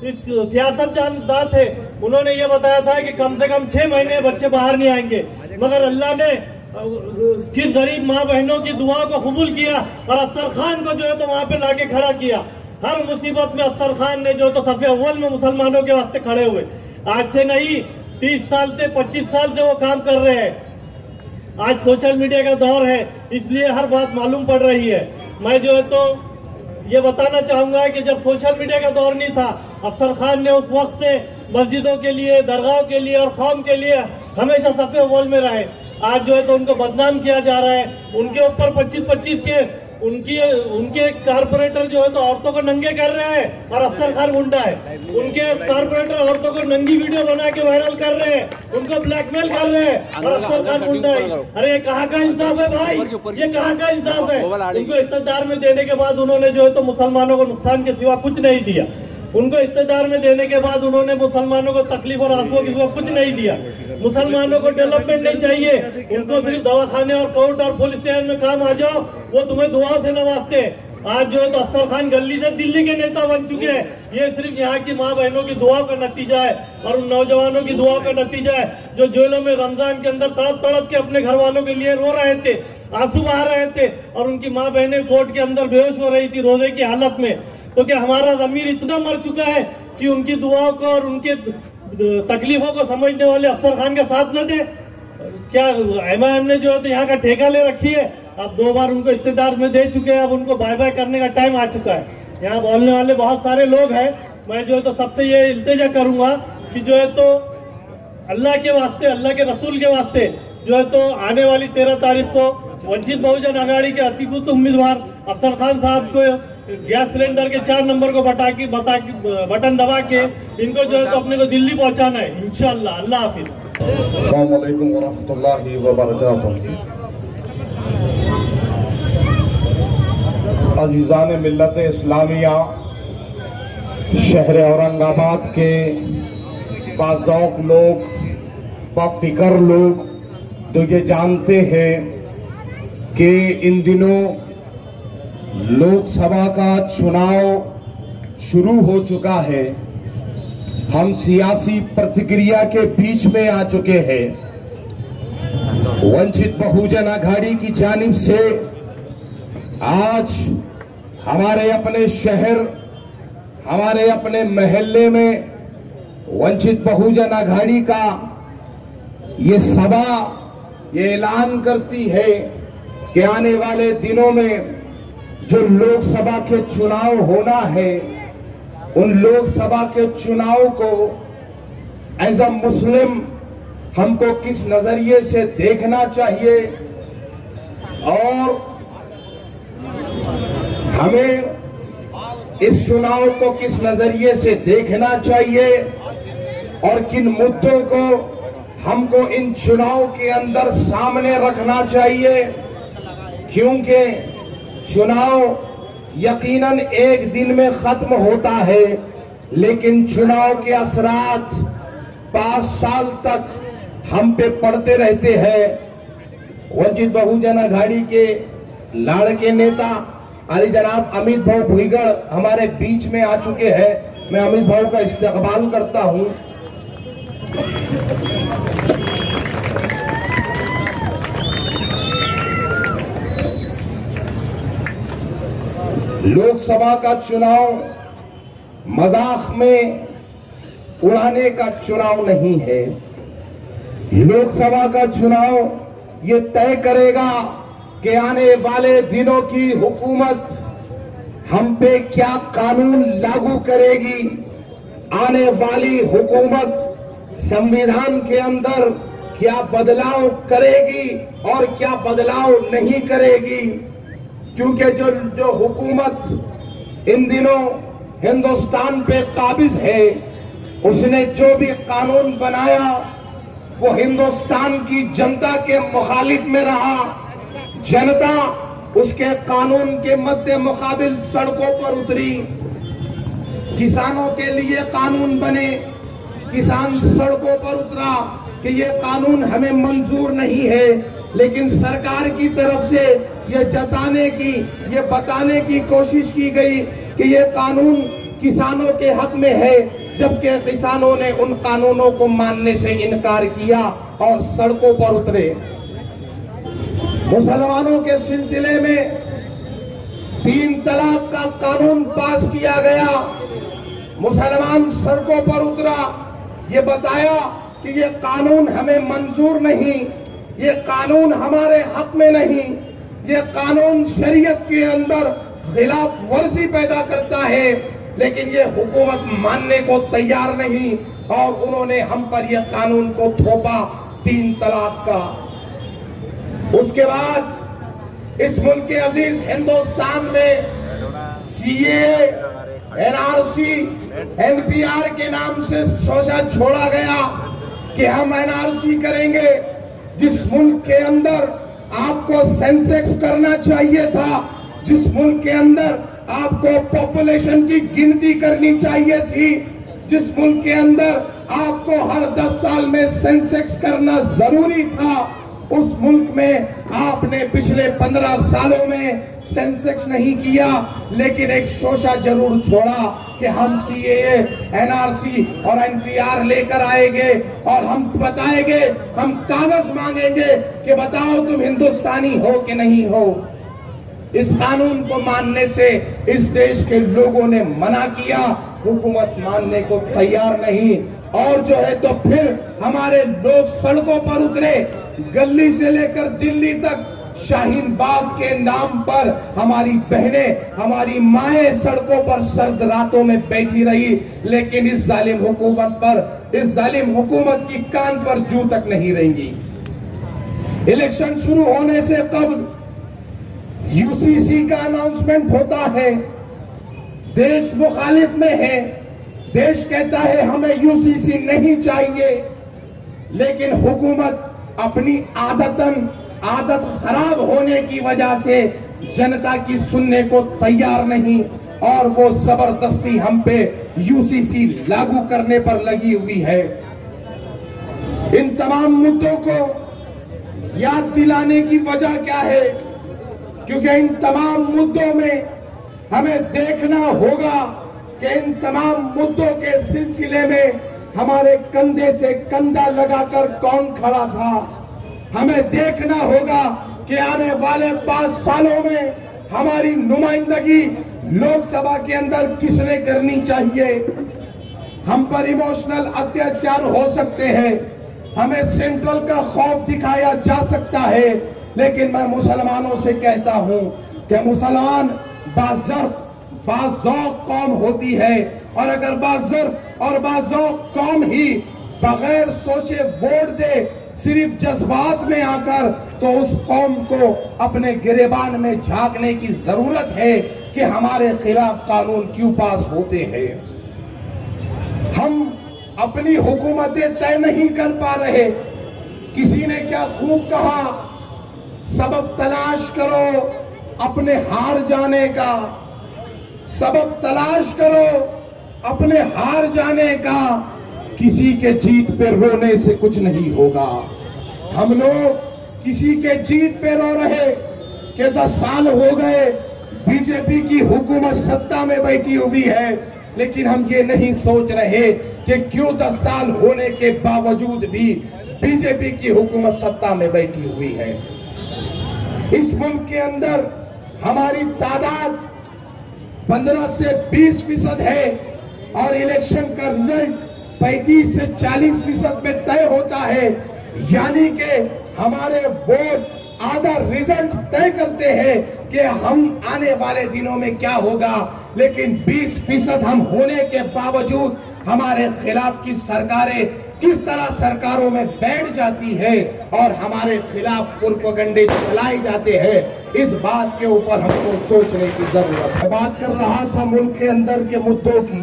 इस सियासत जानदार थे, उन्होंने ये बताया था कि कम से कम 6 महीने बच्चे बाहर नहीं आएंगे। मगर अल्लाह ने किस गरीब माँ बहनों की दुआ को कबूल किया और अफसर खान को जो है तो वहां पे लाके खड़ा किया। हर मुसीबत में अफसर खान ने जो तो सफ़े अव्वल में मुसलमानों के वास्ते खड़े हुए। आज से नहीं, 30 साल से 25 साल से वो काम कर रहे हैं। आज सोशल मीडिया का दौर है, इसलिए हर बात मालूम पड़ रही है। मैं जो है तो ये बताना चाहूंगा कि जब सोशल मीडिया का दौर नहीं था, अफसर खान ने उस वक्त से मस्जिदों के लिए, दरगाहों के लिए और कौम के लिए हमेशा सफ़े अव्वल में रहे। आज जो है तो उनको बदनाम किया जा रहा है। उनके ऊपर 25-25 के उनके कारपोरेटर जो है तो औरतों को नंगे कर रहे हैं और अफसर खान गुंडा है। उनके कारपोरेटर औरतों को नंगी वीडियो बना के वायरल कर रहे हैं, उनको ब्लैकमेल कर रहे हैं और अफसर खान गुंडा है। अरे ये कहाँ का इंसाफ है भाई, ये कहाँ का इंसाफ है? उनको इख्तियार में देने के बाद उन्होंने जो है तो मुसलमानों को नुकसान के सिवा कुछ नहीं दिया। उनको इख्तियार में देने के बाद उन्होंने मुसलमानों को तकलीफ और आंसुओं के सिवा कुछ नहीं दिया। मुसलमानों को डेवलपमेंट नहीं चाहिए, उनको सिर्फ दवाखाने और कोर्ट और पुलिस स्टेशन में काम आ जाओ, वो तुम्हें दुआओं से नवाजते। आज जो है तो अफसर खान गली से दिल्ली के नेता बन चुके हैं। ये सिर्फ यहाँ की माँ बहनों की दुआओं का नतीजा है और उन नौजवानों की दुआओं का नतीजा है जो जेलों में रमजान के अंदर तड़प तड़प के अपने घर वालों के लिए रो रहे थे, आंसू बहा रहे थे और उनकी माँ बहनें कोर्ट के अंदर बेहोश हो रही थी रोजे की हालत में। तो क्या हमारा ज़मीर इतना मर चुका है कि उनकी दुआओं को और उनके तकलीफों को समझने वाले अफसर खान का साथ न दे? क्या एमआईएम ने जो है तो यहाँ का ठेका ले रखी है? अब 2 बार उनको इख्तियार में दे चुके हैं, अब उनको बाय बाय करने का टाइम आ चुका है। यहाँ बोलने वाले बहुत सारे लोग हैं। मैं जो है तो सबसे ये इल्तिजा करूंगा कि जो है तो अल्लाह के वास्ते, अल्लाह के रसूल के वास्ते जो है तो आने वाली 13 तारीख को वंचित बहुजन आघाड़ी के अधिकृत उम्मीदवार अफसर खान साहब को गैस सिलेंडर के 4 नंबर को बटन दबा के इनको जो है तो अपने को दिल्ली पहुंचाना है इंशाअल्लाह। अल्लाह हाफिज। अस्सलाम वालेकुम वरहमतुल्लाहि वबरकातुहू। अजीज़ान मिल्लत इस्लामिया, शहर औरंगाबाद के बाज़ौक़ लोग, बाफ़िक्र लोग तो ये जानते हैं कि इन दिनों लोकसभा का चुनाव शुरू हो चुका है। हम सियासी प्रतिक्रिया के बीच में आ चुके हैं। वंचित बहुजन आघाड़ी की जानिब से आज हमारे अपने शहर, हमारे अपने महल्ले में वंचित बहुजन आघाड़ी का ये सभा ये ऐलान करती है कि आने वाले दिनों में जो लोकसभा के चुनाव होना है, उन लोकसभा के चुनाव को एज अ मुस्लिम हमको किस नजरिए से देखना चाहिए और हमें इस चुनाव को किस नजरिए से देखना चाहिए और किन मुद्दों को हमको इन चुनाव के अंदर सामने रखना चाहिए, क्योंकि चुनाव यकीनन एक दिन में खत्म होता है, लेकिन चुनाव के असरात 5 साल तक हम पे पड़ते रहते हैं। वंचित बहुजन आघाड़ी के लाड़के नेता अली जनाब अमित भाऊ भुईगढ़ हमारे बीच में आ चुके हैं। मैं अमित भाऊ का इस्तकबाल करता हूं। लोकसभा का चुनाव मजाक में उड़ाने का चुनाव नहीं है। लोकसभा का चुनाव ये तय करेगा कि आने वाले दिनों की हुकूमत हम पे क्या कानून लागू करेगी, आने वाली हुकूमत संविधान के अंदर क्या बदलाव करेगी और क्या बदलाव नहीं करेगी। क्योंकि जो हुकूमत इन दिनों हिंदुस्तान पे काबिज है, उसने जो भी कानून बनाया वो हिंदुस्तान की जनता के मुखालिफ में रहा। जनता उसके कानून के मद्दे मुकाबिल सड़कों पर उतरी। किसानों के लिए कानून बने, किसान सड़कों पर उतरा कि ये कानून हमें मंजूर नहीं है, लेकिन सरकार की तरफ से ये जताने की, ये बताने की कोशिश की गई कि ये कानून किसानों के हक में है, जबकि किसानों ने उन कानूनों को मानने से इनकार किया और सड़कों पर उतरे। मुसलमानों के सिलसिले में 3 तलाक का कानून पास किया गया। मुसलमान सड़कों पर उतरा, ये बताया कि ये कानून हमें मंजूर नहीं, ये कानून हमारे हक में नहीं, ये कानून शरीयत के अंदर खिलाफ वर्जी पैदा करता है, लेकिन ये हुकूमत मानने को तैयार नहीं और उन्होंने हम पर यह कानून को थोपा 3 तलाक का। उसके बाद इस मुल्क के अजीज हिंदुस्तान में सीए, एनआरसी, एनपीआर के नाम से सोचा छोड़ा गया कि हम एनआरसी करेंगे। जिस मुल्क के अंदर आपको सेंसेक्स करना चाहिए था, जिस मुल्क के अंदर आपको पॉपुलेशन की गिनती करनी चाहिए थी, जिस मुल्क के अंदर आपको हर 10 साल में सेंसेक्स करना जरूरी था, उस मुल्क में आपने पिछले 15 सालों में सेंसेक्स नहीं किया, लेकिन एक शोशा जरूर छोड़ा कि हम सीएए, एनआरसी और एनपीआर लेकर आएंगे और हम बताएंगे, हम कागज मांगेंगे कि बताओ तुम हिंदुस्तानी हो कि नहीं हो। इस कानून को मानने से इस देश के लोगों ने मना किया, हुकूमत मानने को तैयार नहीं, और जो है तो फिर हमारे लोग सड़कों पर उतरे। गली से लेकर दिल्ली तक शाहीन बाग के नाम पर हमारी बहनें, हमारी माएं सड़कों पर सर्द रातों में बैठी रही, लेकिन इस जालिम हुकूमत पर, इस जालिम हुकूमत की कान पर जू तक नहीं रहेंगी। इलेक्शन शुरू होने से कबल यूसीसी का अनाउंसमेंट होता है, देश मुखालिफ में है, देश कहता है हमें यूसीसी नहीं चाहिए, लेकिन हुकूमत अपनी आदत खराब होने की वजह से जनता की सुनने को तैयार नहीं और वो जबरदस्ती हम पे यूसीसी लागू करने पर लगी हुई है। इन तमाम मुद्दों को याद दिलाने की वजह क्या है? क्योंकि इन तमाम मुद्दों में हमें देखना होगा कि इन तमाम मुद्दों के सिलसिले में हमारे कंधे से कंधा लगाकर कौन खड़ा था। हमें देखना होगा कि आने वाले 5 सालों में हमारी नुमाइंदगी लोकसभा के अंदर किसने करनी चाहिए। हम पर इमोशनल अत्याचार हो सकते हैं, हमें सेंट्रल का खौफ दिखाया जा सकता है, लेकिन मैं मुसलमानों से कहता हूं कि मुसलमान बाज़ौक़ कौम होती है, और अगर बाज़र्फ और बाज़ौक़ कौम ही बगैर सोचे वोट दे, सिर्फ जज्बात में आकर, तो उस कौम को अपने गिरेबान में झांकने की जरूरत है कि हमारे खिलाफ कानून क्यों पास होते हैं। हम अपनी हुकूमतें तय नहीं कर पा रहे। किसी ने क्या खूब कहा, सबब तलाश करो अपने हार जाने का, सबब तलाश करो अपने हार जाने का, किसी के जीत पे रोने से कुछ नहीं होगा। हम लोग किसी के जीत पे रो रहे कि 10 साल हो गए बीजेपी की हुकूमत सत्ता में बैठी हुई है, लेकिन हम ये नहीं सोच रहे कि क्यों 10 साल होने के बावजूद भी बीजेपी की हुकूमत सत्ता में बैठी हुई है। इस मुल्क के अंदर हमारी तादाद 15 से 20% है और इलेक्शन का रिजल्ट 35 से 40% में तय होता है, यानी कि हमारे वोट आधा रिजल्ट तय करते हैं कि हम आने वाले दिनों में क्या होगा। लेकिन 20% हम होने के बावजूद हमारे खिलाफ की सरकारें किस तरह सरकारों में बैठ जाती है और हमारे खिलाफ प्रोपेगेंडे चलाए जाते हैं, इस बात के ऊपर हमको सोचने की जरूरत है। बात कर रहा था मुल्क के अंदर के मुद्दों की,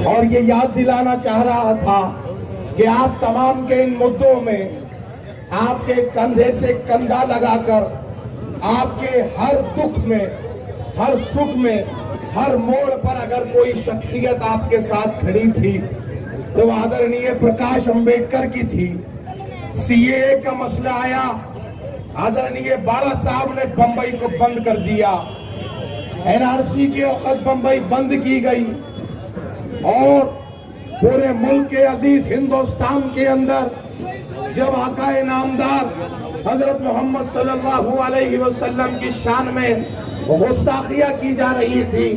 और ये याद दिलाना चाह रहा था कि आप तमाम के इन मुद्दों में आपके कंधे से कंधा लगाकर, आपके हर दुख में, हर सुख में, हर मोड़ पर अगर कोई शख्सियत आपके साथ खड़ी थी तो आदरणीय प्रकाश अंबेडकर की थी। सीएए का मसला आया, आदरणीय बाला साहब ने बंबई को बंद कर दिया, एनआरसी के वक्त बंबई बंद की गई और पूरे मुल्क के अजीज हिंदुस्तान के अंदर जब आकाए नामदार हजरत मोहम्मद सल्लल्लाहु अलैहि वसल्लम की शान में गुस्ताखियां की जा रही थी,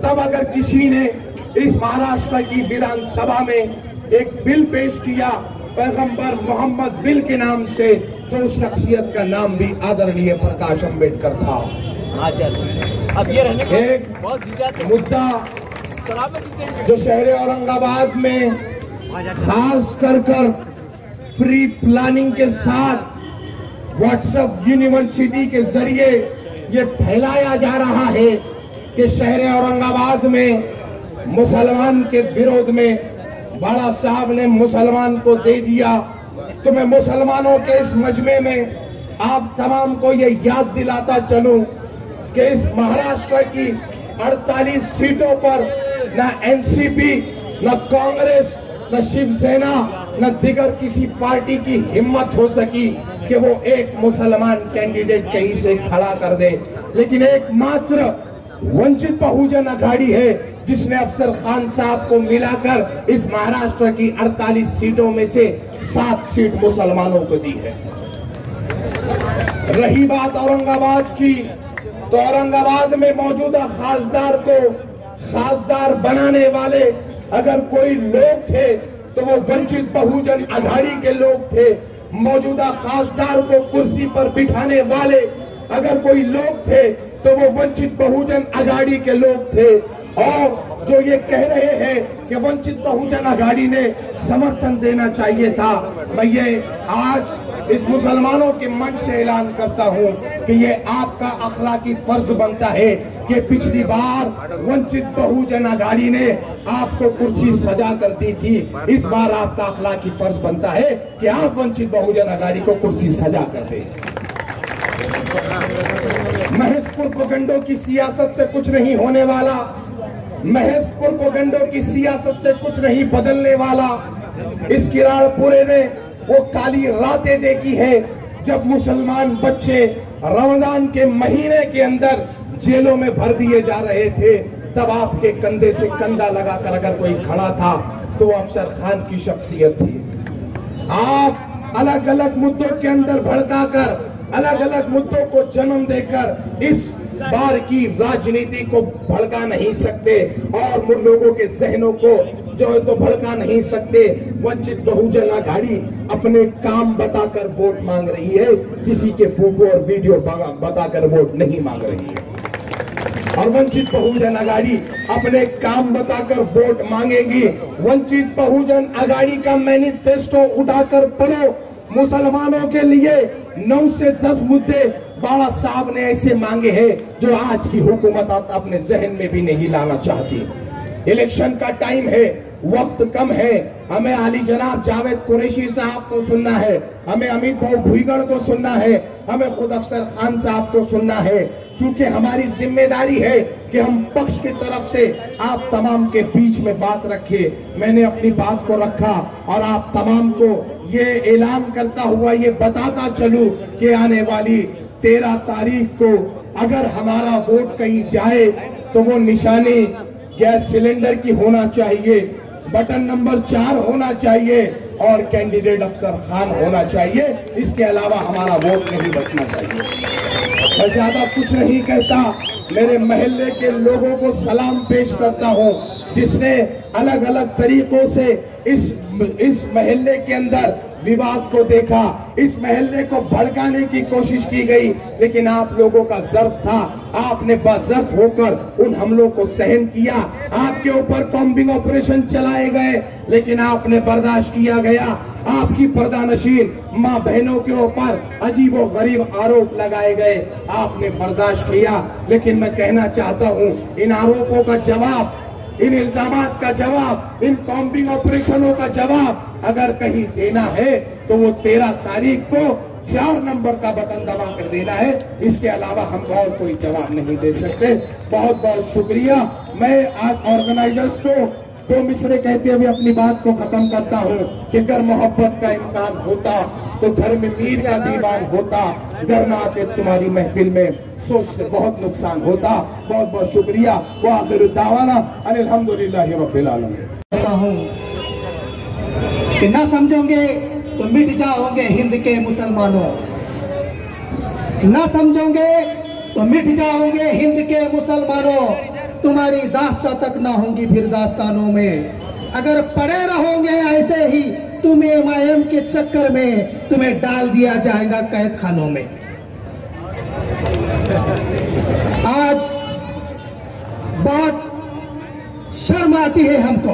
तब अगर किसी ने इस महाराष्ट्र की विधानसभा में एक बिल पेश किया पैगंबर मोहम्मद बिल के नाम से, तो उस शख्सियत का नाम भी आदरणीय प्रकाश अम्बेडकर था। अब ये रहने एक मुद्दा जो शहर औरंगाबाद में खास कर प्री प्लानिंग के साथ व्हाट्सएप यूनिवर्सिटी के जरिए ये फैलाया जा रहा है कि शहर औरंगाबाद में मुसलमान के विरोध में बाला साहब ने मुसलमान को दे दिया। तो मैं मुसलमानों के इस मजमे में आप तमाम को ये याद दिलाता चलूं कि इस महाराष्ट्र की 48 सीटों पर न एनसीपी, न कांग्रेस, न शिवसेना, न दिगर किसी पार्टी की हिम्मत हो सकी कि वो एक मुसलमान कैंडिडेट कहीं से खड़ा कर दे, लेकिन एकमात्र वंचित बहुजन अघाड़ी है जिसने अफसर खान साहब को मिलाकर इस महाराष्ट्र की 48 सीटों में से 7 सीट मुसलमानों को दी है। रही बात औरंगाबाद की, तो औरंगाबाद में मौजूदा खासदार को खासदार बनाने वाले अगर कोई लोग थे तो वो वंचित बहुजन अघाड़ी के लोग थे। मौजूदा खासदार को कुर्सी पर बिठाने वाले अगर कोई लोग थे तो वो वंचित बहुजन अघाड़ी के लोग थे। और जो ये कह रहे हैं कि वंचित बहुजन अघाड़ी ने समर्थन देना चाहिए था, मैं ये आज इस मुसलमानों के मंच से ऐलान करता हूं कि ये आपका अखलाकी फर्ज बनता है कि पिछली बार वंचित बहुजन अघाड़ी ने आपको कुर्सी सजा कर दी थी, इस बार आपका अखलाकी फर्ज बनता है कि आप वंचित बहुजन अघाड़ी को कुर्सी सजा कर दें। महज प्रोपेगेंडो की सियासत से कुछ नहीं होने वाला, महज प्रोपेगेंडो की सियासत से कुछ नहीं बदलने वाला। इस किराड़पुरे ने वो काली रातें देखी है जब मुसलमान बच्चे रमजान के महीने के अंदर जेलों में भर दिए जा रहे थे, तब आपके कंधे से कंधा लगाकर अगर कोई खड़ा था तो वो अफसर खान की शख्सियत थी। आप अलग अलग मुद्दों के अंदर भड़काकर, अलग अलग मुद्दों को जन्म देकर इस बार की राजनीति को भड़का नहीं सकते और लोगों के जहनों को जो है तो भड़का नहीं सकते। वंचित बहुजन अघाड़ी अपने काम बताकर वोट मांग रही है, किसी के फोटो और वीडियो बताकर वोट नहीं मांग रही है। और वंचित बहुजन अघाड़ी अपने काम बताकर वोट मांगेगी। वंचित बहुजन अघाड़ी का मैनिफेस्टो उठाकर पढ़ो, मुसलमानों के लिए 9 से 10 मुद्दे बाला साहब ने ऐसे मांगे हैं जो आज की हुकूमत अपने जहन में भी नहीं लाना चाहती। इलेक्शन का टाइम है, वक्त कम है, हमें आली जनाब जावेद कुरैशी साहब को सुनना है, हमें अमित भाऊ भुईगढ़ को सुनना है, हमें खुद अफसर खान साहब को सुनना है। चूंकि हमारी जिम्मेदारी है कि हम पक्ष की तरफ से आप तमाम के बीच में बात रखें। मैंने अपनी बात को रखा और आप तमाम को ये ऐलान करता हुआ ये बताता चलूं कि आने वाली 13 तारीख को अगर हमारा वोट कहीं जाए तो वो निशानी गैस सिलेंडर की होना चाहिए, बटन नंबर 4 होना चाहिए और कैंडिडेट अफसर खान होना चाहिए। इसके अलावा हमारा वोट नहीं बचना चाहिए। मैं ज्यादा कुछ नहीं कहता, मेरे महल्ले के लोगों को सलाम पेश करता हूं जिसने अलग अलग तरीकों से इस महल्ले के अंदर विवाद को देखा, इस महल्ले को भड़काने की कोशिश की गई, लेकिन आप लोगों का ज़र्फ था, आपने बाज़र्फ होकर उन हमलों को सहन किया। आपके ऊपर कॉम्बिंग ऑपरेशन चलाए गए लेकिन आपने बर्दाश्त किया गया। आपकी पर्दानशीन माँ बहनों के ऊपर अजीबो गरीब आरोप लगाए गए, आपने बर्दाश्त किया। लेकिन मैं कहना चाहता हूँ इन आरोपों का जवाब, इन इल्जामात का जवाब, इन कॉम्बिंग ऑपरेशनों का जवाब अगर कहीं देना है तो वो 13 तारीख को 4 नंबर का बटन दबा कर देना है। इसके अलावा हम और कोई जवाब नहीं दे सकते। बहुत बहुत शुक्रिया। मैं आज ऑर्गेनाइजर्स को दो मिसरे कहते हुए अपनी बात को खत्म करता हूँ कि अगर मोहब्बत का इम्कान होता तो घर में मीर का दीवान होता, घर ना आते तुम्हारी महफिल में, सोचते बहुत नुकसान होता। बहुत बहुत शुक्रिया। वो आखिर दावाना अल्हम्दुलिल्लाहि रब्बिल आलमीन। कहता हूँ कि ना समझोगे तो मिट जाओगे हिंद के मुसलमानों, ना समझोगे तो मिट जाओगे हिंद के मुसलमानों, तुम्हारी दास्तां तक ना होंगी फिर दास्तानों में। अगर पड़े रहोगे ऐसे ही तुम एमआईएम के चक्कर में, तुम्हें डाल दिया जाएगा कैद खानों में। आज बहुत शर्म आती है हमको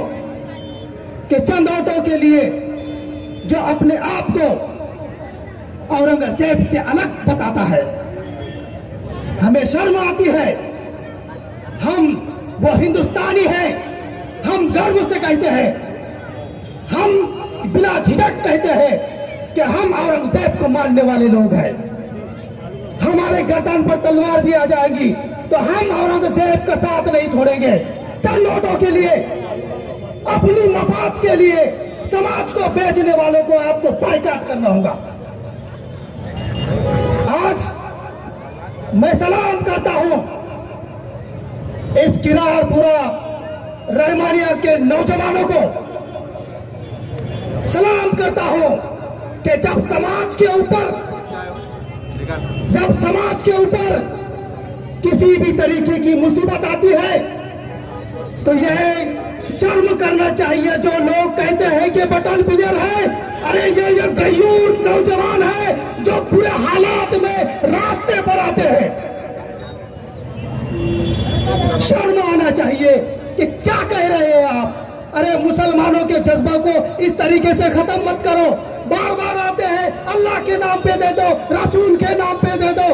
कि चंद वोटों के लिए जो अपने आप को औरंगजेब से अलग बताता है, हमें शर्म आती है। हम वो हिंदुस्तानी हैं, हम गर्व से कहते हैं, हम बिना झिझक कहते हैं कि हम औरंगजेब को मानने वाले लोग हैं। हमारे गर्दन पर तलवार भी आ जाएगी तो हम औरंगजेब का साथ नहीं छोड़ेंगे। चंद वोटों के लिए, अपनी मफाद के लिए समाज को बेचने वालों को आपको बाइकाट करना होगा। आज मैं सलाम करता हूं इस किरारपुरा रहमानिया के नौजवानों को, सलाम करता हूं कि जब समाज के ऊपर किसी भी तरीके की मुसीबत आती है तो यह शर्म करना चाहिए जो लोग कहते हैं कि बटन प्लेयर है। अरे ये गयूर नौजवान है जो बुरे हालात में रास्ते पर आते हैं। शर्म आना चाहिए कि क्या कह रहे हैं आप। अरे मुसलमानों के जज्बा को इस तरीके से खत्म मत करो। बार बार आते हैं अल्लाह के नाम पे दे दो, रसूल के नाम पे दे दो,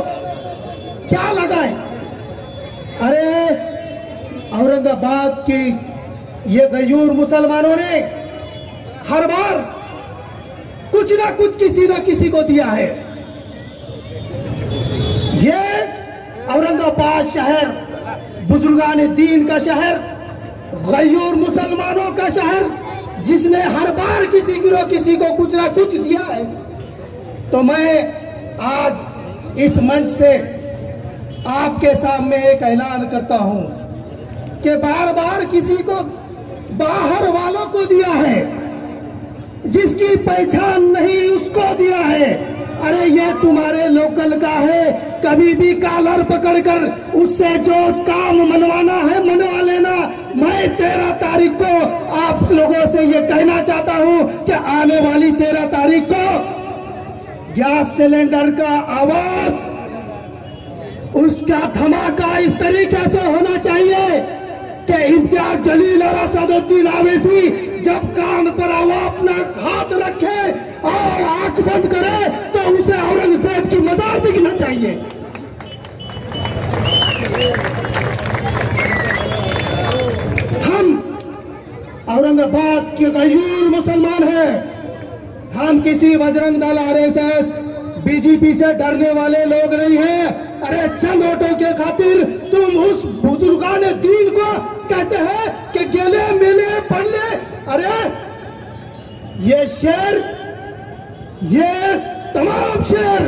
क्या लगाए। अरे औरंगाबाद की ये गयूर मुसलमानों ने हर बार कुछ ना कुछ किसी ना किसी को दिया है। ये औरंगाबाद शहर बुजुर्गान दीन का शहर, गयूर मुसलमानों का शहर, जिसने हर बार किसी को कुछ ना कुछ दिया है। तो मैं आज इस मंच से आपके सामने एक ऐलान करता हूं कि बार बार किसी को बाहर वालों को दिया है, जिसकी पहचान नहीं उसको दिया है। अरे ये तुम्हारे लोकल का है, कभी भी कॉलर पकड़कर उससे जो काम मनवाना है मनवा लेना। मैं 13 तारीख को आप लोगों से ये कहना चाहता हूं कि आने वाली 13 तारीख को गैस सिलेंडर का आवाज, उसका धमाका इस तरीके से होना चाहिए कि इम्तियाज जलील और असदुद्दीन ओवैसी जब कान पर अपना हाथ रखे और आंख बंद करे तो उसे औरंगजेब की मजार दिखना चाहिए। हम औरंगाबाद के गयूर मुसलमान हैं। हम किसी बजरंग दल, आरएसएस, बीजेपी से डरने वाले लोग नहीं हैं। अरे चंद वोटों के खातिर तुम उस बुजुर्गान दीन को कहते हैं कि गेले मिले पढ़ ले। अरे ये शेर, ये तमाम शेर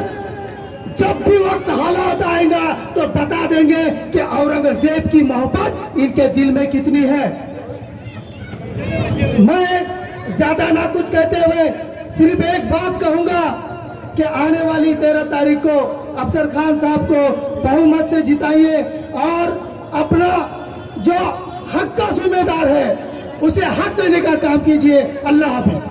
जब भी वक्त हालात आएगा तो बता देंगे कि औरंगजेब की मोहब्बत इनके दिल में कितनी है। मैं ज्यादा ना कुछ कहते हुए सिर्फ एक बात कहूंगा कि आने वाली 13 तारीख को अफसर खान साहब को बहुमत से जिताइए और अपना जो हक का जिम्मेदार है उसे हक देने का काम कीजिए। अल्लाह हाफिज।